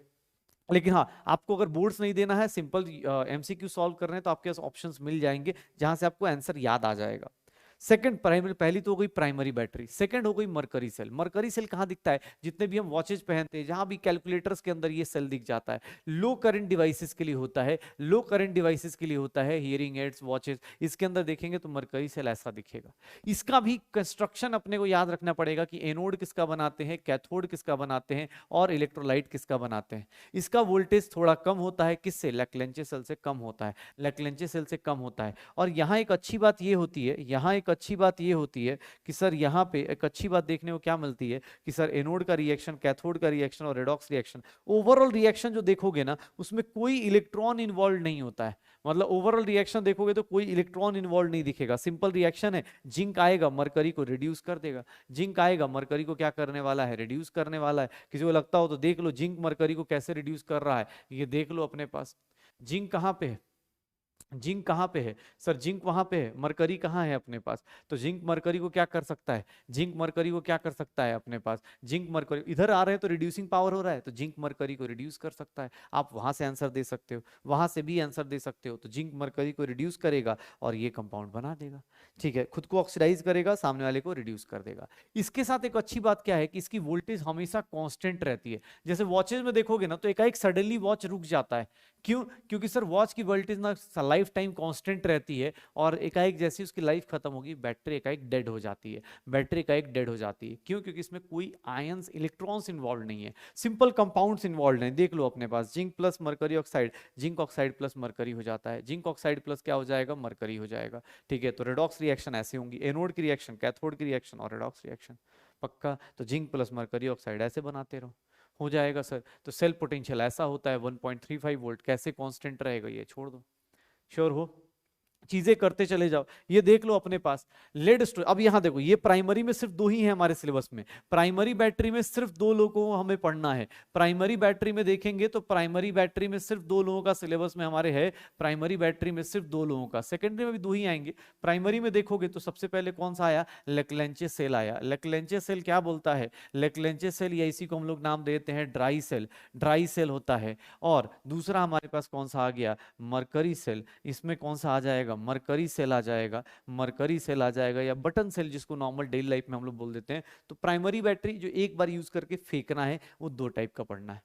लेकिन हाँ, आपको अगर बोर्ड्स नहीं देना है, सिंपल एमसीक्यू सॉल्व करने हैं, तो आपके पास ऑप्शंस मिल जाएंगे जहां से आपको आंसर याद आ जाएगा। सेकंड प्राइमरी, पहली तो हो गई प्राइमरी बैटरी, सेकंड हो गई मरकरी सेल। मरकरी सेल कहाँ दिखता है? जितने भी हम वॉचेज पहनते हैं, जहां भी कैलकुलेटर्स के अंदर ये सेल दिख जाता है। लो करंट डिवाइसेस के लिए होता है, लो करंट डिवाइसेस के लिए होता है, हियरिंग एड्स, वॉचेज, इसके अंदर देखेंगे तो मरकरी सेल ऐसा दिखेगा। इसका भी कंस्ट्रक्शन अपने को याद रखना पड़ेगा कि एनोड किसका बनाते हैं, कैथोड किसका बनाते हैं, और इलेक्ट्रोलाइट किसका बनाते हैं। इसका वोल्टेज थोड़ा कम होता है, किससे? लैक्लेंचे सेल से कम होता है, लैक्लेंचे सेल से कम होता है। और यहाँ एक अच्छी बात ये होती है, यहाँ एक अच्छी बात ये होती है कि सर यहाँ पे एक अच्छी बात देखने को क्या मिलती है कि सर एनोड का रिएक्शन, कैथोड का रिएक्शन और रेडॉक्स रिएक्शन, ओवरऑल रिएक्शन जो देखोगे ना, उसमें कोई इलेक्ट्रॉन इन्वॉल्व नहीं होता है। मतलब ओवरऑल रिएक्शन देखोगे तो कोई इलेक्ट्रॉन इन्वॉल्व नहीं दिखेगा, सिंपल रिएक्शन है। जिंक आएगा, मरकरी को रिड्यूस कर देगा, जिंक आएगा, मरकरी को क्या करने वाला है? रिड्यूस करने वाला है। किसी को लगता हो तो देख लो जिंक मरकरी को कैसे रिड्यूस कर रहा है, ये देख लो अपने पास। जिंक कहाँ पे है? जिंक कहाँ पे है? सर जिंक वहां पे है, मरकरी कहाँ है अपने पास? तो जिंक मरकरी को क्या कर सकता है? जिंक मरकरी को क्या कर सकता है अपने पास? जिंक मरकरी इधर आ रहे हैं तो रिड्यूसिंग पावर हो रहा है, तो जिंक मरकरी को रिड्यूस कर सकता है। आप वहां से आंसर दे सकते हो, वहां से भी आंसर दे सकते हो। तो जिंक मरकरी को रिड्यूस करेगा और ये कंपाउंड बना देगा, ठीक है, खुद को ऑक्सीडाइज करेगा, सामने वाले को रिड्यूस कर देगा। इसके साथ एक अच्छी बात क्या है कि इसकी वोल्टेज हमेशा कांस्टेंट रहती है। जैसे वॉचेज में देखोगे ना, तो एकाएक सडनली वॉच रुक जाता है, क्यों? क्योंकि सर वॉच की वोल्टेज ना लाइफ टाइम कांस्टेंट रहती है, और एकाएक जैसी उसकी लाइफ खत्म होगी, बैटरी एकाएक डेड हो जाती है, बैटरी एकाएक डेड हो जाती है। क्यों? क्योंकि इसमें कोई आयंस, इलेक्ट्रॉन्स इन्वॉल्व नहीं है, सिंपल कंपाउंड्स इन्वॉल्व हैं। देख लो अपने पास zinc plus mercury oxide, zinc oxide plus mercury हो जाता है, जिंक ऑक्साइड प्लस क्या हो जाएगा? मरकरी हो जाएगा, ठीक है। तो रेडॉक्स रिएक्शन ऐसे होंगी, एनोड की रिएक्शन, कैथोड की रिएक्शन और रेडॉक्स रिएक्शन, पक्का। तो जिंक प्लस मरकरी ऑक्साइड ऐसे बनाते रहो, हो जाएगा सर। तो सेल पोटेंशियल ऐसा होता है 1.35 वोल्ट, कैसे कांस्टेंट रहेगा? ये छोड़ दो, श्योर हो, चीजें करते चले जाओ। ये देख लो अपने पास लेड स्टोरेज। अब यहां देखो, ये प्राइमरी में सिर्फ दो ही है हमारे सिलेबस में, प्राइमरी बैटरी में सिर्फ दो लोगों को हमें पढ़ना है। प्राइमरी बैटरी में देखेंगे तो प्राइमरी बैटरी में सिर्फ दो लोगों का सिलेबस में हमारे है, प्राइमरी बैटरी में सिर्फ दो लोगों का, सेकेंडरी में भी दो ही आएंगे। प्राइमरी में देखोगे तो सबसे पहले कौन सा आया? लेक्लेंचे सेल आया। लेक्लेंचे सेल क्या बोलता है? लेक्लेंचे सेल, या इसी को हम लोग नाम देते हैं ड्राई सेल, ड्राई सेल होता है। और दूसरा हमारे पास कौन सा आ गया? Mercury cell. इसमें कौन सा आ जाएगा? मरकरी सेल आ जाएगा, मरकरी सेल आ जाएगा, या बटन सेल जिसको नॉर्मल डेली लाइफ में हम लोग बोल देते हैं। तो प्राइमरी बैटरी जो एक बार यूज करके फेंकना है, वो दो टाइप का पढ़ना है।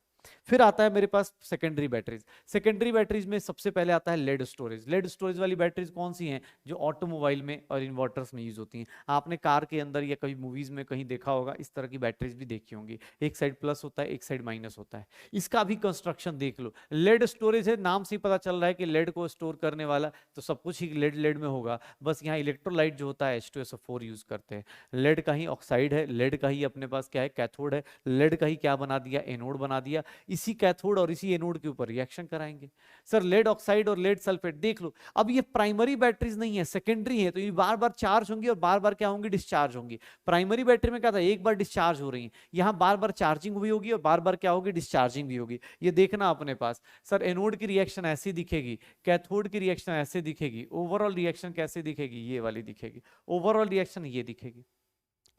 फिर आता है मेरे पास सेकेंडरी बैटरीज। सेकेंडरी बैटरीज में सबसे पहले आता है लेड स्टोरेज। लेड स्टोरेज वाली बैटरीज कौन सी हैं? जो ऑटोमोबाइल में और इन्वर्टर्स में यूज होती हैं। आपने कार के अंदर या कभी मूवीज में कहीं देखा होगा, इस तरह की बैटरीज भी देखी होंगी, एक साइड प्लस होता है, एक साइड माइनस होता है। इसका भी कंस्ट्रक्शन देख लो। लेड स्टोरेज है, नाम से ही पता चल रहा है कि लेड को स्टोर करने वाला, तो सब कुछ ही लेड लेड में होगा। बस यहाँ इलेक्ट्रोलाइट जो होता है H2SO4 यूज करते हैं। लेड का ही ऑक्साइड है, लेड का ही अपने पास क्या है? कैथोड है। लेड का ही क्या बना दिया? एनोड बना दिया। इसी कैथोड और इसी एनोड के ऊपर रिएक्शन कराएंगे। सर लेड ऑक्साइड और लेड सल्फेट देख लो। अब ये प्राइमरी बैटरीज नहीं है, सेकेंडरी है, तो ये बार बार चार्ज होंगी और बार बार क्या होंगी? डिस्चार्ज होंगी। प्राइमरी बैटरी में क्या था? एक बार डिस्चार्ज हो रही है, यहां बार बार चार्जिंग भी होगी और बार बार क्या होगी? डिस्चार्जिंग भी होगी। ये देखना अपने पास। सर एनोड की रिएक्शन ऐसी दिखेगी, कैथोड की रिएक्शन ऐसे दिखेगी, ओवरऑल रिएक्शन कैसे दिखेगी? ये वाली दिखेगी, ओवरऑल रिएक्शन ये दिखेगी।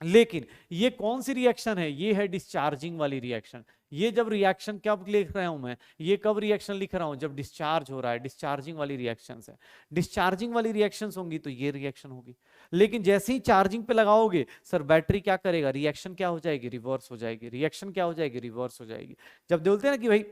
लेकिन ये कौन सी रिएक्शन है? ये है डिस्चार्जिंग वाली रिएक्शन। ये जब रिएक्शन कब लिख रहा हूं मैं? ये कब रिएक्शन लिख रहा हूं? जब डिस्चार्ज हो रहा है, डिस्चार्जिंग वाली रिएक्शंस है। डिस्चार्जिंग वाली रिएक्शंस होंगी तो ये रिएक्शन होगी। लेकिन जैसे ही चार्जिंग पे लगाओगे, सर बैटरी क्या करेगा? रिएक्शन क्या हो जाएगी? रिवर्स हो जाएगी। रिएक्शन क्या हो जाएगी? रिवर्स हो जाएगी। जब बोलते हैं ना कि भाई,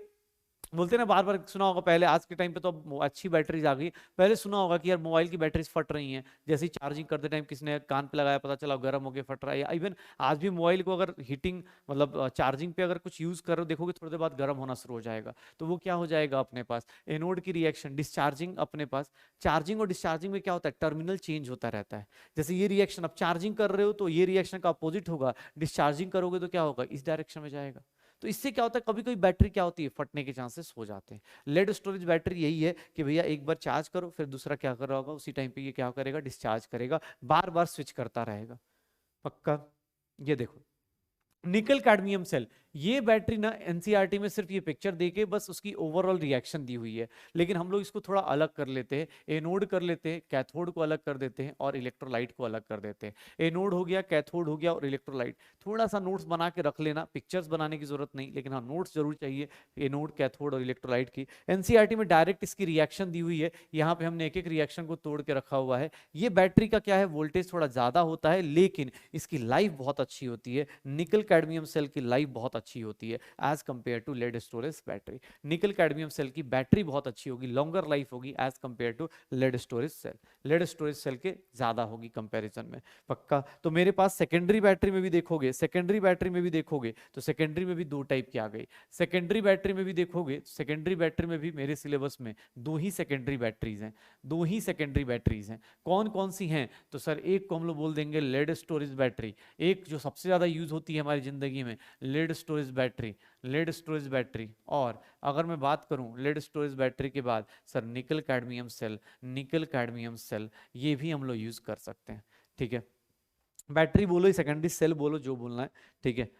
बोलते हैं ना, बार बार सुना होगा, पहले आज के टाइम पे तो अब अच्छी बैटरीज आ गई, पहले सुना होगा कि यार मोबाइल की बैटरीज फट रही हैं, जैसे ही चार्जिंग करते टाइम किसी ने कान पे लगाया, पता चला गर्म होकर फट रहा है। या इवन आज भी मोबाइल को अगर हीटिंग, मतलब चार्जिंग पे अगर कुछ यूज करो, देखोगे थोड़ी देर बाद गर्म होना शुरू हो जाएगा। तो वो क्या हो जाएगा अपने पास? एनोड की रिएक्शन, डिस्चार्जिंग अपने पास। चार्जिंग और डिस्चार्जिंग में क्या होता है? टर्मिनल चेंज होता रहता है। जैसे ये रिएक्शन, अब चार्जिंग कर रहे हो तो ये रिएक्शन का अपोजिट होगा, डिस्चार्जिंग करोगे तो क्या होगा? इस डायरेक्शन में जाएगा। तो इससे क्या होता है? कभी कभी बैटरी क्या होती है? फटने के चांसेस हो जाते हैं। लेड स्टोरेज बैटरी यही है कि भैया एक बार चार्ज करो, फिर दूसरा क्या कर रहा होगा? उसी टाइम पे ये क्या करेगा? डिस्चार्ज करेगा, बार बार स्विच करता रहेगा, पक्का। ये देखो, निकल कैडमियम सेल, ये बैटरी ना एनसीईआरटी में सिर्फ ये पिक्चर देके बस उसकी ओवरऑल रिएक्शन दी हुई है, लेकिन हम लोग इसको थोड़ा अलग कर लेते हैं, एनोड कर लेते हैं, कैथोड को अलग कर देते हैं और इलेक्ट्रोलाइट को अलग कर देते हैं। एनोड हो गया, कैथोड हो गया और इलेक्ट्रोलाइट। थोड़ा सा नोट्स बना के रख लेना, पिक्चर्स बनाने की जरूरत नहीं, लेकिन हाँ नोट्स जरूर चाहिए एनोड, कैथोड और इलेक्ट्रोलाइट की। एनसीईआरटी में डायरेक्ट इसकी रिएक्शन दी हुई है, यहाँ पे हमने एक एक रिएक्शन को तोड़ के रखा हुआ है। ये बैटरी का क्या है, वोल्टेज थोड़ा ज्यादा होता है, लेकिन इसकी लाइफ बहुत अच्छी होती है। निकल कैडमियम सेल की लाइफ बहुत अच्छी होती है as compare to lead storage battery. Nickel cadmium cell की बैटरी बहुत अच्छी होगी, लॉन्गर लाइफ होगी as compare to lead storage cell. Lead storage cell के ज्यादा होगी कंपैरिजन में, पक्का। तो मेरे पास सेकेंडरी बैटरी में भी देखोगे, सेकेंडरी बैटरी में भी देखोगे तो सेकेंडरी में भी दो टाइप की आ गई। सेकेंडरी बैटरी में भी देखोगे, सेकेंडरी बैटरी में भी मेरे सिलेबस में दो ही सेकेंडरी बैटरीज हैं, दो ही सेकेंडरी बैटरीज हैं। कौन कौन सी हैं, तो सर एक को हम लोग बोल देंगे लेड स्टोरेज बैटरी, एक जो सबसे ज्यादा यूज होती है हमारी जिंदगी में lead storage battery, lead storage battery. और अगर मैं बात करूं लेड स्टोरेज बैटरी के बाद sir nickel cadmium cell, nickel cadmium cell ये भी हम लोग यूज कर सकते हैं, ठीक है। बैटरी बोलो, सेकेंडरी सेल बोलो, जो बोलना है, ठीक है।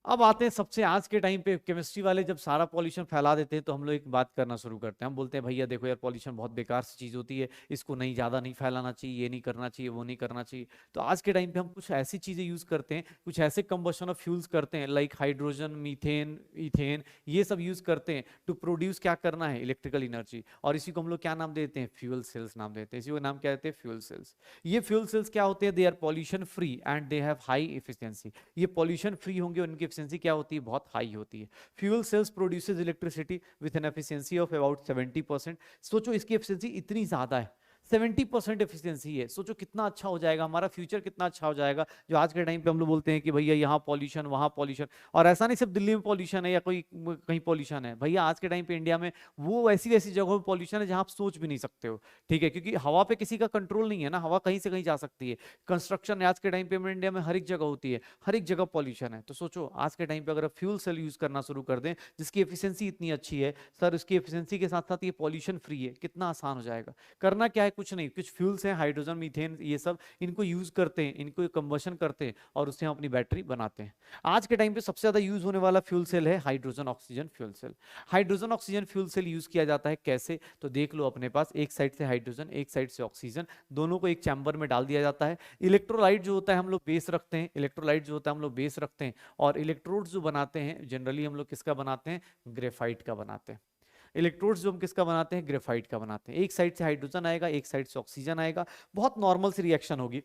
अब आते हैं सबसे आज के टाइम पे केमिस्ट्री वाले जब सारा पॉल्यूशन फैला देते हैं तो हम लोग एक बात करना शुरू करते हैं, हम बोलते हैं भैया देखो यार पॉल्यूशन बहुत बेकार सी चीज होती है, इसको नहीं ज्यादा नहीं फैलाना चाहिए, ये नहीं करना चाहिए, वो नहीं करना चाहिए। तो आज के टाइम पे हम कुछ ऐसी चीजें यूज करते हैं, कुछ ऐसे कंबशन ऑफ फ्यूल्स करते हैं लाइक हाइड्रोजन, मीथेन, इथेन, ये सब यूज करते हैं टू प्रोड्यूस क्या करना है, इलेक्ट्रिकल एनर्जी। और इसी को हम लोग क्या नाम देते हैं, फ्यूल सेल्स नाम देते हैं। इसी को नाम क्या देते हैं, फ्यूल सेल्स। ये फ्यूल सेल्स क्या होते हैं, they are pollution free and they have high efficiency. ये पॉल्यूशन फ्री होंगे, उनकी एफिशिएंसी क्या होती है, बहुत हाई होती है। Fuel cells produces electricity with an efficiency of about 70%। सोचो इसकी एफिशिएंसी इतनी ज्यादा है, 70% एफिशिएंसी है। सोचो कितना अच्छा हो जाएगा हमारा फ्यूचर, कितना अच्छा हो जाएगा। जो आज के टाइम पे हम लोग बोलते हैं कि भैया यहाँ पॉल्यूशन, वहाँ पॉल्यूशन, और ऐसा नहीं सिर्फ दिल्ली में पॉल्यूशन है या कोई कहीं पॉल्यूशन है, भैया आज के टाइम पे इंडिया में वो ऐसी ऐसी जगहों पे पॉल्यूशन है जहाँ आप सोच भी नहीं सकते हो, ठीक है। क्योंकि हवा पे किसी का कंट्रोल नहीं है ना, हवा कहीं से कहीं जा सकती है। कंस्ट्रक्शन आज के टाइम पे इंडिया में हर एक जगह होती है, हर एक जगह पॉल्यूशन है। तो सोचो आज के टाइम पे अगर फ्यूल सेल यूज करना शुरू कर दें जिसकी एफिशिएंसी इतनी अच्छी है, सर उसकी एफिशिएंसी के साथ साथ ये पॉल्यूशन फ्री है, कितना आसान हो जाएगा। करना क्या है, कुछ नहीं, कुछ फ्यूल्स हैं हाइड्रोजन, मीथेन, ये सब, इनको यूज करते हैं, इनको कंबशन करते हैं और उससे हम अपनी बैटरी बनाते हैं। आज के टाइम पे सबसे ज्यादा यूज होने वाला फ्यूल सेल है hydrogen oxygen fuel cell. Hydrogen oxygen fuel cell use किया जाता है कैसे, तो देख लो अपने पास एक साइड से हाइड्रोजन, एक साइड से ऑक्सीजन, दोनों को एक चैम्बर में डाल दिया जाता है। इलेक्ट्रोलाइट जो होता है हम लोग बेस रखते हैं, इलेक्ट्रोलाइट जो होता है हम लोग बेस रखते हैं, और इलेक्ट्रोड्स जो बनाते हैं जनरली हम लोग किसका बनाते हैं, ग्रेफाइट का बनाते हैं। इलेक्ट्रोड्स जो हम किसका बनाते हैं, ग्रेफाइट का बनाते हैं। एक साइड से हाइड्रोजन आएगा, एक साइड से ऑक्सीजन आएगा, बहुत नॉर्मल सी रिएक्शन होगी,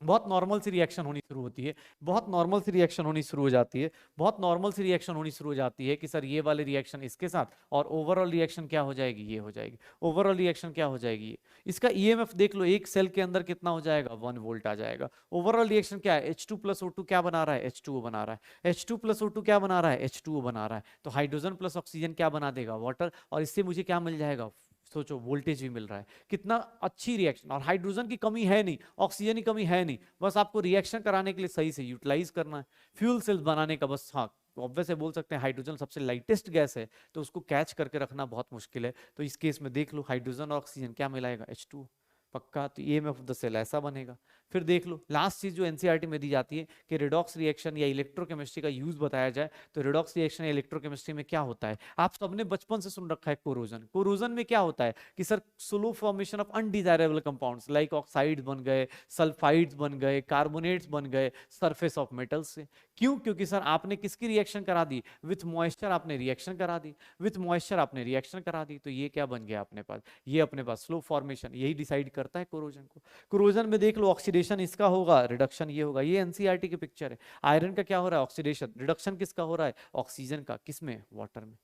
बहुत नॉर्मल सी रिएक्शन होनी शुरू होती है, बहुत नॉर्मल सी रिएक्शन होनी शुरू हो जाती है, बहुत नॉर्मल सी रिएक्शन होनी शुरू हो जाती है कि सर ये वाले रिएक्शन इसके साथ, और ओवरऑल रिएक्शन क्या हो जाएगी, ये हो जाएगी। ओवरऑल रिएक्शन क्या हो जाएगी, इसका ईएमएफ देख लो, एक सेल के अंदर कितना हो जाएगा, 1 वोल्ट आ जाएगा। ओवरऑल रिएक्शन क्या है, H2 प्लस O2 क्या बना रहा है, H2O बना रहा है। H2 प्लस O2 क्या बना रहा है, H2O बना रहा है। तो हाइड्रोजन प्लस ऑक्सीजन क्या बना देगा, वाटर, और इससे मुझे क्या मिल जाएगा, सोचो वोल्टेज भी मिल रहा है, कितना अच्छी रिएक्शन। और हाइड्रोजन की कमी है नहीं, ऑक्सीजन की कमी है नहीं, बस आपको रिएक्शन कराने के लिए सही से यूटिलाइज करना है, फ्यूल सेल्स बनाने का बस। हाँ ऑब्वियस है, बोल सकते हैं हाइड्रोजन सबसे लाइटेस्ट गैस है तो उसको कैच करके रखना बहुत मुश्किल है। तो इस केस में देख लो हाइड्रोजन और ऑक्सीजन क्या मिलाएगा, H2, पक्का। तो ईएमएफ ऑफ द सेल ऐसा बनेगा। फिर देख लो लास्ट चीज जो एनसीईआरटी में दी जाती है कि रिडॉक्स रिएक्शन या इलेक्ट्रोकेमिस्ट्री का यूज बताया जाए, तो रिडॉक्स रिएक्शन या इलेक्ट्रोकेमिस्ट्री में क्या होता है, आप सबने बचपन से सुन रखा है कोरोजन। कोरोजन में क्या होता है कि sir slow formation of undesirable compounds like oxides बन गए, सल्फाइड्स बन गए, कार्बोनेट्स बन गए सरफेस ऑफ मेटल्स से। क्यों, क्योंकि सर आपने किसकी रिएक्शन करा दी, विथ मॉइस्चर आपने रिएक्शन करा दी, विथ मॉइस्चर आपने रिएक्शन करा दी, तो ये क्या बन गया अपने पास, ये अपने पास स्लो फॉर्मेशन, यही डिसाइड करता है कोरोजन को। कोरोजन में देख लो ऑक्सीडेशन इसका होगा, रिडक्शन ये होगा। ये एनसीईआरटी की पिक्चर है। आयरन का क्या हो रहा है, ऑक्सीडेशन, रिडक्शन किसका हो रहा है, ऑक्सीजन का, किसमें, वाटर में।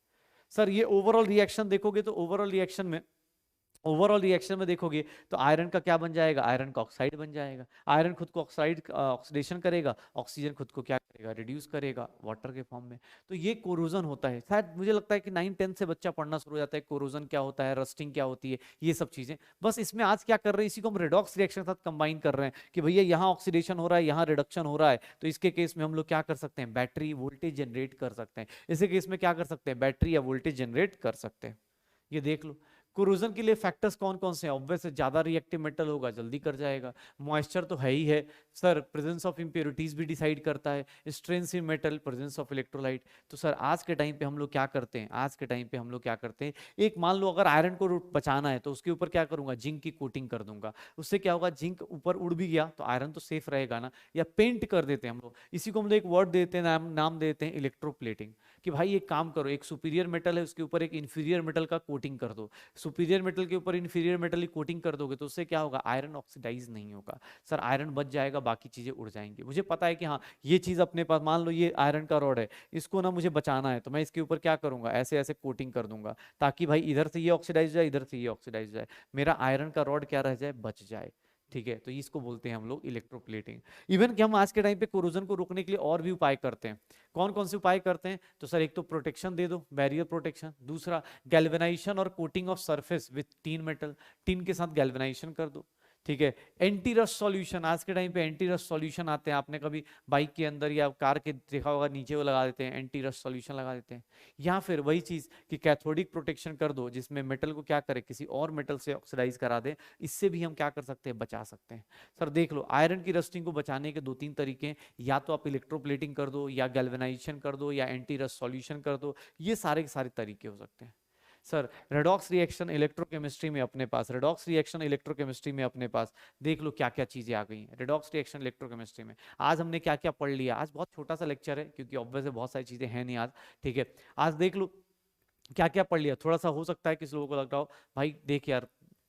सर ये ओवरऑल रिएक्शन देखोगे तो ओवरऑल रिएक्शन में देखोगे तो आयरन का क्या बन जाएगा, आयरन का ऑक्साइड बन जाएगा। आयरन खुद को ऑक्साइड ऑक्सीडेशन करेगा, ऑक्सीजन खुद को क्या करेगा, रिड्यूस करेगा वाटर के फॉर्म में। तो ये कोरोजन होता है। शायद मुझे लगता है कि 9-10 से बच्चा पढ़ना शुरू हो जाता है कोरोजन क्या होता है, रस्टिंग क्या होती है, ये सब चीजें। बस इसमें आज क्या कर रहे हैं, इसी को हम रिडॉक्स रिएक्शन के साथ कंबाइन कर रहे हैं कि भैया यहाँ ऑक्सीडेशन हो रहा है, यहाँ रिडक्शन हो रहा है, तो इसके केस में हम लोग क्या कर सकते हैं, बैटरी वोल्टेज जनरेट कर सकते हैं। इसी केस में क्या कर सकते हैं, बैटरी या वोल्टेज जनरेट कर सकते हैं। ये देख लो कोरोजन के लिए फैक्टर्स कौन कौन से हैं? ऑब्वियस है, ज्यादा रिएक्टिव मेटल होगा जल्दी कर जाएगा, मॉइस्चर तो है ही है सर, प्रेजेंस ऑफ इम्प्योरिटीज भी डिसाइड करता है, strength in metal, presence of electrolyte. तो सर आज के टाइम पे हम लोग क्या करते हैं, आज के टाइम पे हम लोग क्या करते हैं, एक मान लो अगर आयरन को बचाना है तो उसके ऊपर क्या करूंगा, जिंक की कोटिंग कर दूंगा। उससे क्या होगा, जिंक ऊपर उड़ भी गया तो आयरन तो सेफ रहेगा ना। या पेंट कर देते हैं हम लोग, इसी को हम लोग एक वर्ड देते हैं, नाम देते हैं इलेक्ट्रोप्लेटिंग। कि भाई एक काम करो, एक सुपीरियर मेटल है उसके ऊपर एक इंफीरियर मेटल का कोटिंग कर दो, सुपीरियर मेटल के ऊपर इंफीरियर मेटल की कोटिंग कर दोगे तो उससे क्या होगा, आयरन ऑक्सीडाइज नहीं होगा सर, आयरन बच जाएगा, बाकी चीजें उड़ जाएंगी। मुझे पता है कि हाँ ये चीज अपने पास, मान लो ये आयरन का रॉड है, इसको ना मुझे बचाना है तो मैं इसके ऊपर क्या करूंगा, ऐसे ऐसे कोटिंग कर दूंगा ताकि भाई इधर से ये ऑक्सीडाइज जाए, इधर से ये ऑक्सीडाइज जाए, मेरा आयरन का रॉड क्या रह जाए, बच जाए। ठीक है, तो इसको बोलते हैं हम लोग इलेक्ट्रोप्लेटिंग। इवन कि हम आज के टाइम पे कोरोजन को रोकने के लिए और भी उपाय करते हैं। कौन कौन से उपाय करते हैं, तो सर एक तो प्रोटेक्शन दे दो, बैरियर प्रोटेक्शन, दूसरा गैल्वेनाइजेशन और coating of surface with tin metal, tin के साथ गैल्वेनाइजेशन कर दो। ठीक है, एंटी रस्ट सॉल्यूशन, आज के टाइम पे एंटी रस्ट सॉल्यूशन आते हैं, आपने कभी बाइक के अंदर या कार के देखा होगा, नीचे वो लगा देते हैं, एंटी रस्ट सॉल्यूशन लगा देते हैं। या फिर वही चीज कि कैथोडिक प्रोटेक्शन कर दो, जिसमें मेटल को क्या करे, किसी और मेटल से ऑक्सीडाइज करा दे, इससे भी हम क्या कर सकते हैं, बचा सकते हैं। सर देख लो, आयरन की रस्टिंग को बचाने के दो तीन तरीके हैं, या तो आप इलेक्ट्रोप्लेटिंग कर दो, या गैल्वेनाइजेशन कर दो, या एंटी रस्ट सॉल्यूशन कर दो, ये सारे के सारे तरीके हो सकते हैं। सर रेडॉक्स रिएक्शन इलेक्ट्रोकेमिस्ट्री में अपने पास, रेडॉक्स रिएक्शन इलेक्ट्रोकेमिस्ट्री में अपने पास देख लो क्या क्या चीजें आ गई हैं रेडॉक्स रिएक्शन इलेक्ट्रोकेमिस्ट्री में। आज हमने क्या क्या पढ़ लिया, आज बहुत छोटा सा लेक्चर है क्योंकि ऑब्वियस है बहुत सारी चीजें हैं नहीं आज। ठीक है, आज देख लो क्या क्या पढ़ लिया। थोड़ा सा हो सकता है किसी लोगों को लगता हो भाई देख यार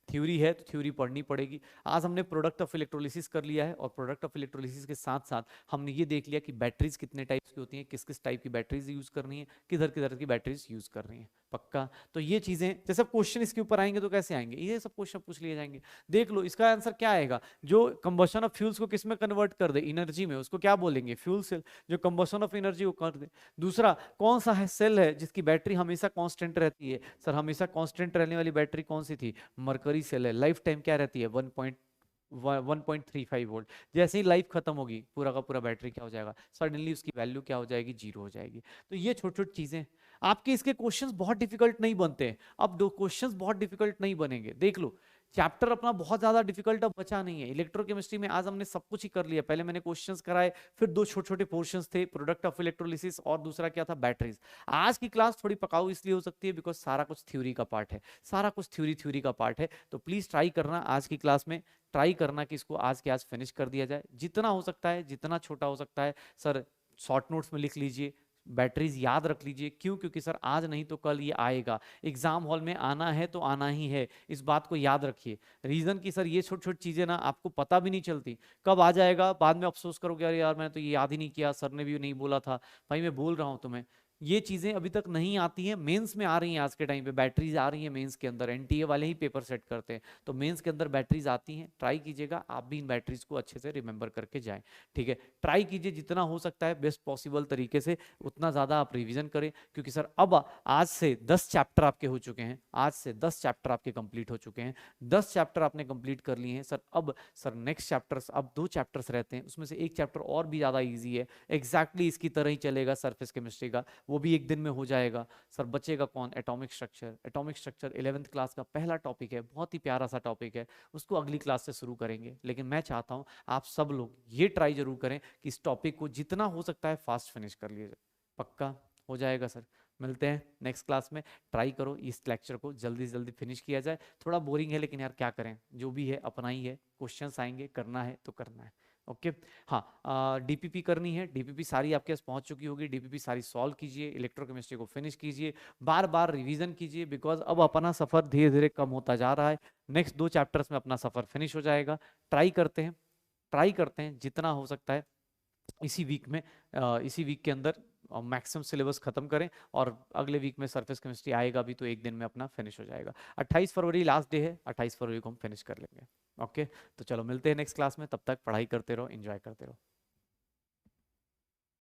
थ्योरी है तो थ्योरी पढ़नी पड़ेगी। आज हमने प्रोडक्ट ऑफ इलेक्ट्रोलिसिस कर लिया है, और प्रोडक्ट ऑफ इलेक्ट्रोलिसिस के साथ साथ हमने ये देख लिया कि बैटरीज कितने टाइप्स की होती हैं, किस किस टाइप की बैटरीज यूज करनी है, किधर किधर की बैटरीज यूज करनी है। पक्का, तो ये चीजें जैसे क्वेश्चन इसके ऊपर आएंगे तो कैसे आएंगे, ये सब क्वेश्चन पूछ लिए जाएंगे। देख लो इसका आंसर क्या आएगा, जो कंबशन ऑफ फ्यूल्स को किस में कन्वर्ट कर दे, एनर्जी में, उसको क्या बोलेंगे, फ्यूल सेल। जो कंबशन ऑफ एनर्जी को कर दे। दूसरा कौन सा है सेल है जिसकी बैटरी हमेशा कांस्टेंट रहती है, सर हमेशा कांस्टेंट रहने वाली बैटरी कौन सी थी, मरकरी सेल है, लाइफ टाइम क्या रहती है 1.35 वोल्ट। जैसे ही लाइफ खत्म होगी पूरा का पूरा बैटरी क्या हो जाएगा, सडनली उसकी वैल्यू क्या हो जाएगी, जीरो हो जाएगी। तो ये छोटी छोटी चीजें आपके, इसके क्वेश्चंस बहुत डिफिकल्ट नहीं बनते हैं। अब दो क्वेश्चंस बहुत डिफिकल्ट नहीं बनेंगे, देख लो चैप्टर अपना बहुत ज्यादा डिफिकल्ट अब बचा नहीं है। इलेक्ट्रोकेमिस्ट्री में आज हमने सब कुछ ही कर लिया, पहले मैंने क्वेश्चंस कराए, फिर दो छोटे छोटे पोर्शंस थे, प्रोडक्ट ऑफ इलेक्ट्रोलिसिस और दूसरा क्या था, बैटरीज। आज की क्लास थोड़ी पकाऊ इसलिए हो सकती है बिकॉज सारा कुछ थ्योरी का पार्ट है, सारा कुछ थ्योरी का पार्ट है। तो प्लीज ट्राई करना आज की क्लास में, ट्राई करना कि इसको आज के आज फिनिश कर दिया जाए, जितना हो सकता है, जितना छोटा हो सकता है। सर शॉर्ट नोट्स में लिख लीजिए, बैटरीज याद रख लीजिए, क्यों, क्योंकि सर आज नहीं तो कल ये आएगा, एग्जाम हॉल में आना है तो आना ही है, इस बात को याद रखिए। रीजन की सर ये छोटी छोटी चीजें ना आपको पता भी नहीं चलती, कब आ जाएगा बाद में अफसोस करोगे, अरे यार मैंने तो ये याद ही नहीं किया, सर ने भी नहीं बोला था। भाई मैं बोल रहा हूं तुम्हें, ये चीजें अभी तक नहीं आती हैं, मेंस में आ रही हैं। आज के टाइम पे बैटरीज आ रही हैं मेंस के अंदर, एनटीए वाले ही पेपर सेट करते हैं, तो मेंस के अंदर बैटरीज आती हैं। ट्राई कीजिएगा आप भी इन बैटरीज को अच्छे से रिमेंबर करके जाएं। ठीक है, ट्राई कीजिए जितना हो सकता है बेस्ट पॉसिबल तरीके से, उतना ज्यादा आप रिविजन करें, क्योंकि सर अब आज से 10 चैप्टर आपके हो चुके हैं, आज से 10 चैप्टर आपके कंप्लीट हो चुके हैं, 10 चैप्टर आपने कंप्लीट कर लिए हैं सर। अब सर नेक्स्ट चैप्टर्स, अब 2 चैप्टर्स रहते हैं, उसमें से एक चैप्टर और भी ज्यादा ईजी है, एग्जैक्टली इसकी तरह ही चलेगा सरफेस केमिस्ट्री का, वो भी एक दिन में हो जाएगा। सर बचेगा कौन, atomic structure. Atomic structure 11th class का पहला टॉपिक है, बहुत ही प्यारा सा टॉपिक है, उसको अगली क्लास से शुरू करेंगे। लेकिन मैं चाहता हूं आप सब लोग ये ट्राई जरूर करें कि इस टॉपिक को जितना हो सकता है फास्ट फिनिश कर लीजिए। पक्का हो जाएगा सर, मिलते हैं नेक्स्ट क्लास में। ट्राई करो इस लेक्चर को जल्दी से जल्दी फिनिश किया जाए, थोड़ा बोरिंग है लेकिन यार क्या करें, जो भी है अपना ही है, क्वेश्चंस आएंगे, करना है तो करना है। ओके हाँ, डीपीपी करनी है, डीपीपी सारी आपके पास पहुंच चुकी होगी, डीपीपी सारी सॉल्व कीजिए, इलेक्ट्रोकेमिस्ट्री को फिनिश कीजिए, बार बार रिवीजन कीजिए, बिकॉज अब अपना सफर धीरे धीरे कम होता जा रहा है। नेक्स्ट 2 चैप्टर्स में अपना सफर फिनिश हो जाएगा। ट्राई करते हैं, ट्राई करते हैं जितना हो सकता है इसी वीक में, इसी वीक के अंदर मैक्सिमम सिलेबस खत्म करें, और अगले वीक में सरफेस केमिस्ट्री आएगा भी तो एक दिन में अपना फिनिश हो जाएगा। 28 फरवरी लास्ट डे है, 28 फरवरी को हम फिनिश कर लेंगे। ओके, तो चलो मिलते हैं नेक्स्ट क्लास में, तब तक पढ़ाई करते रहो, एंजॉय करते रहो।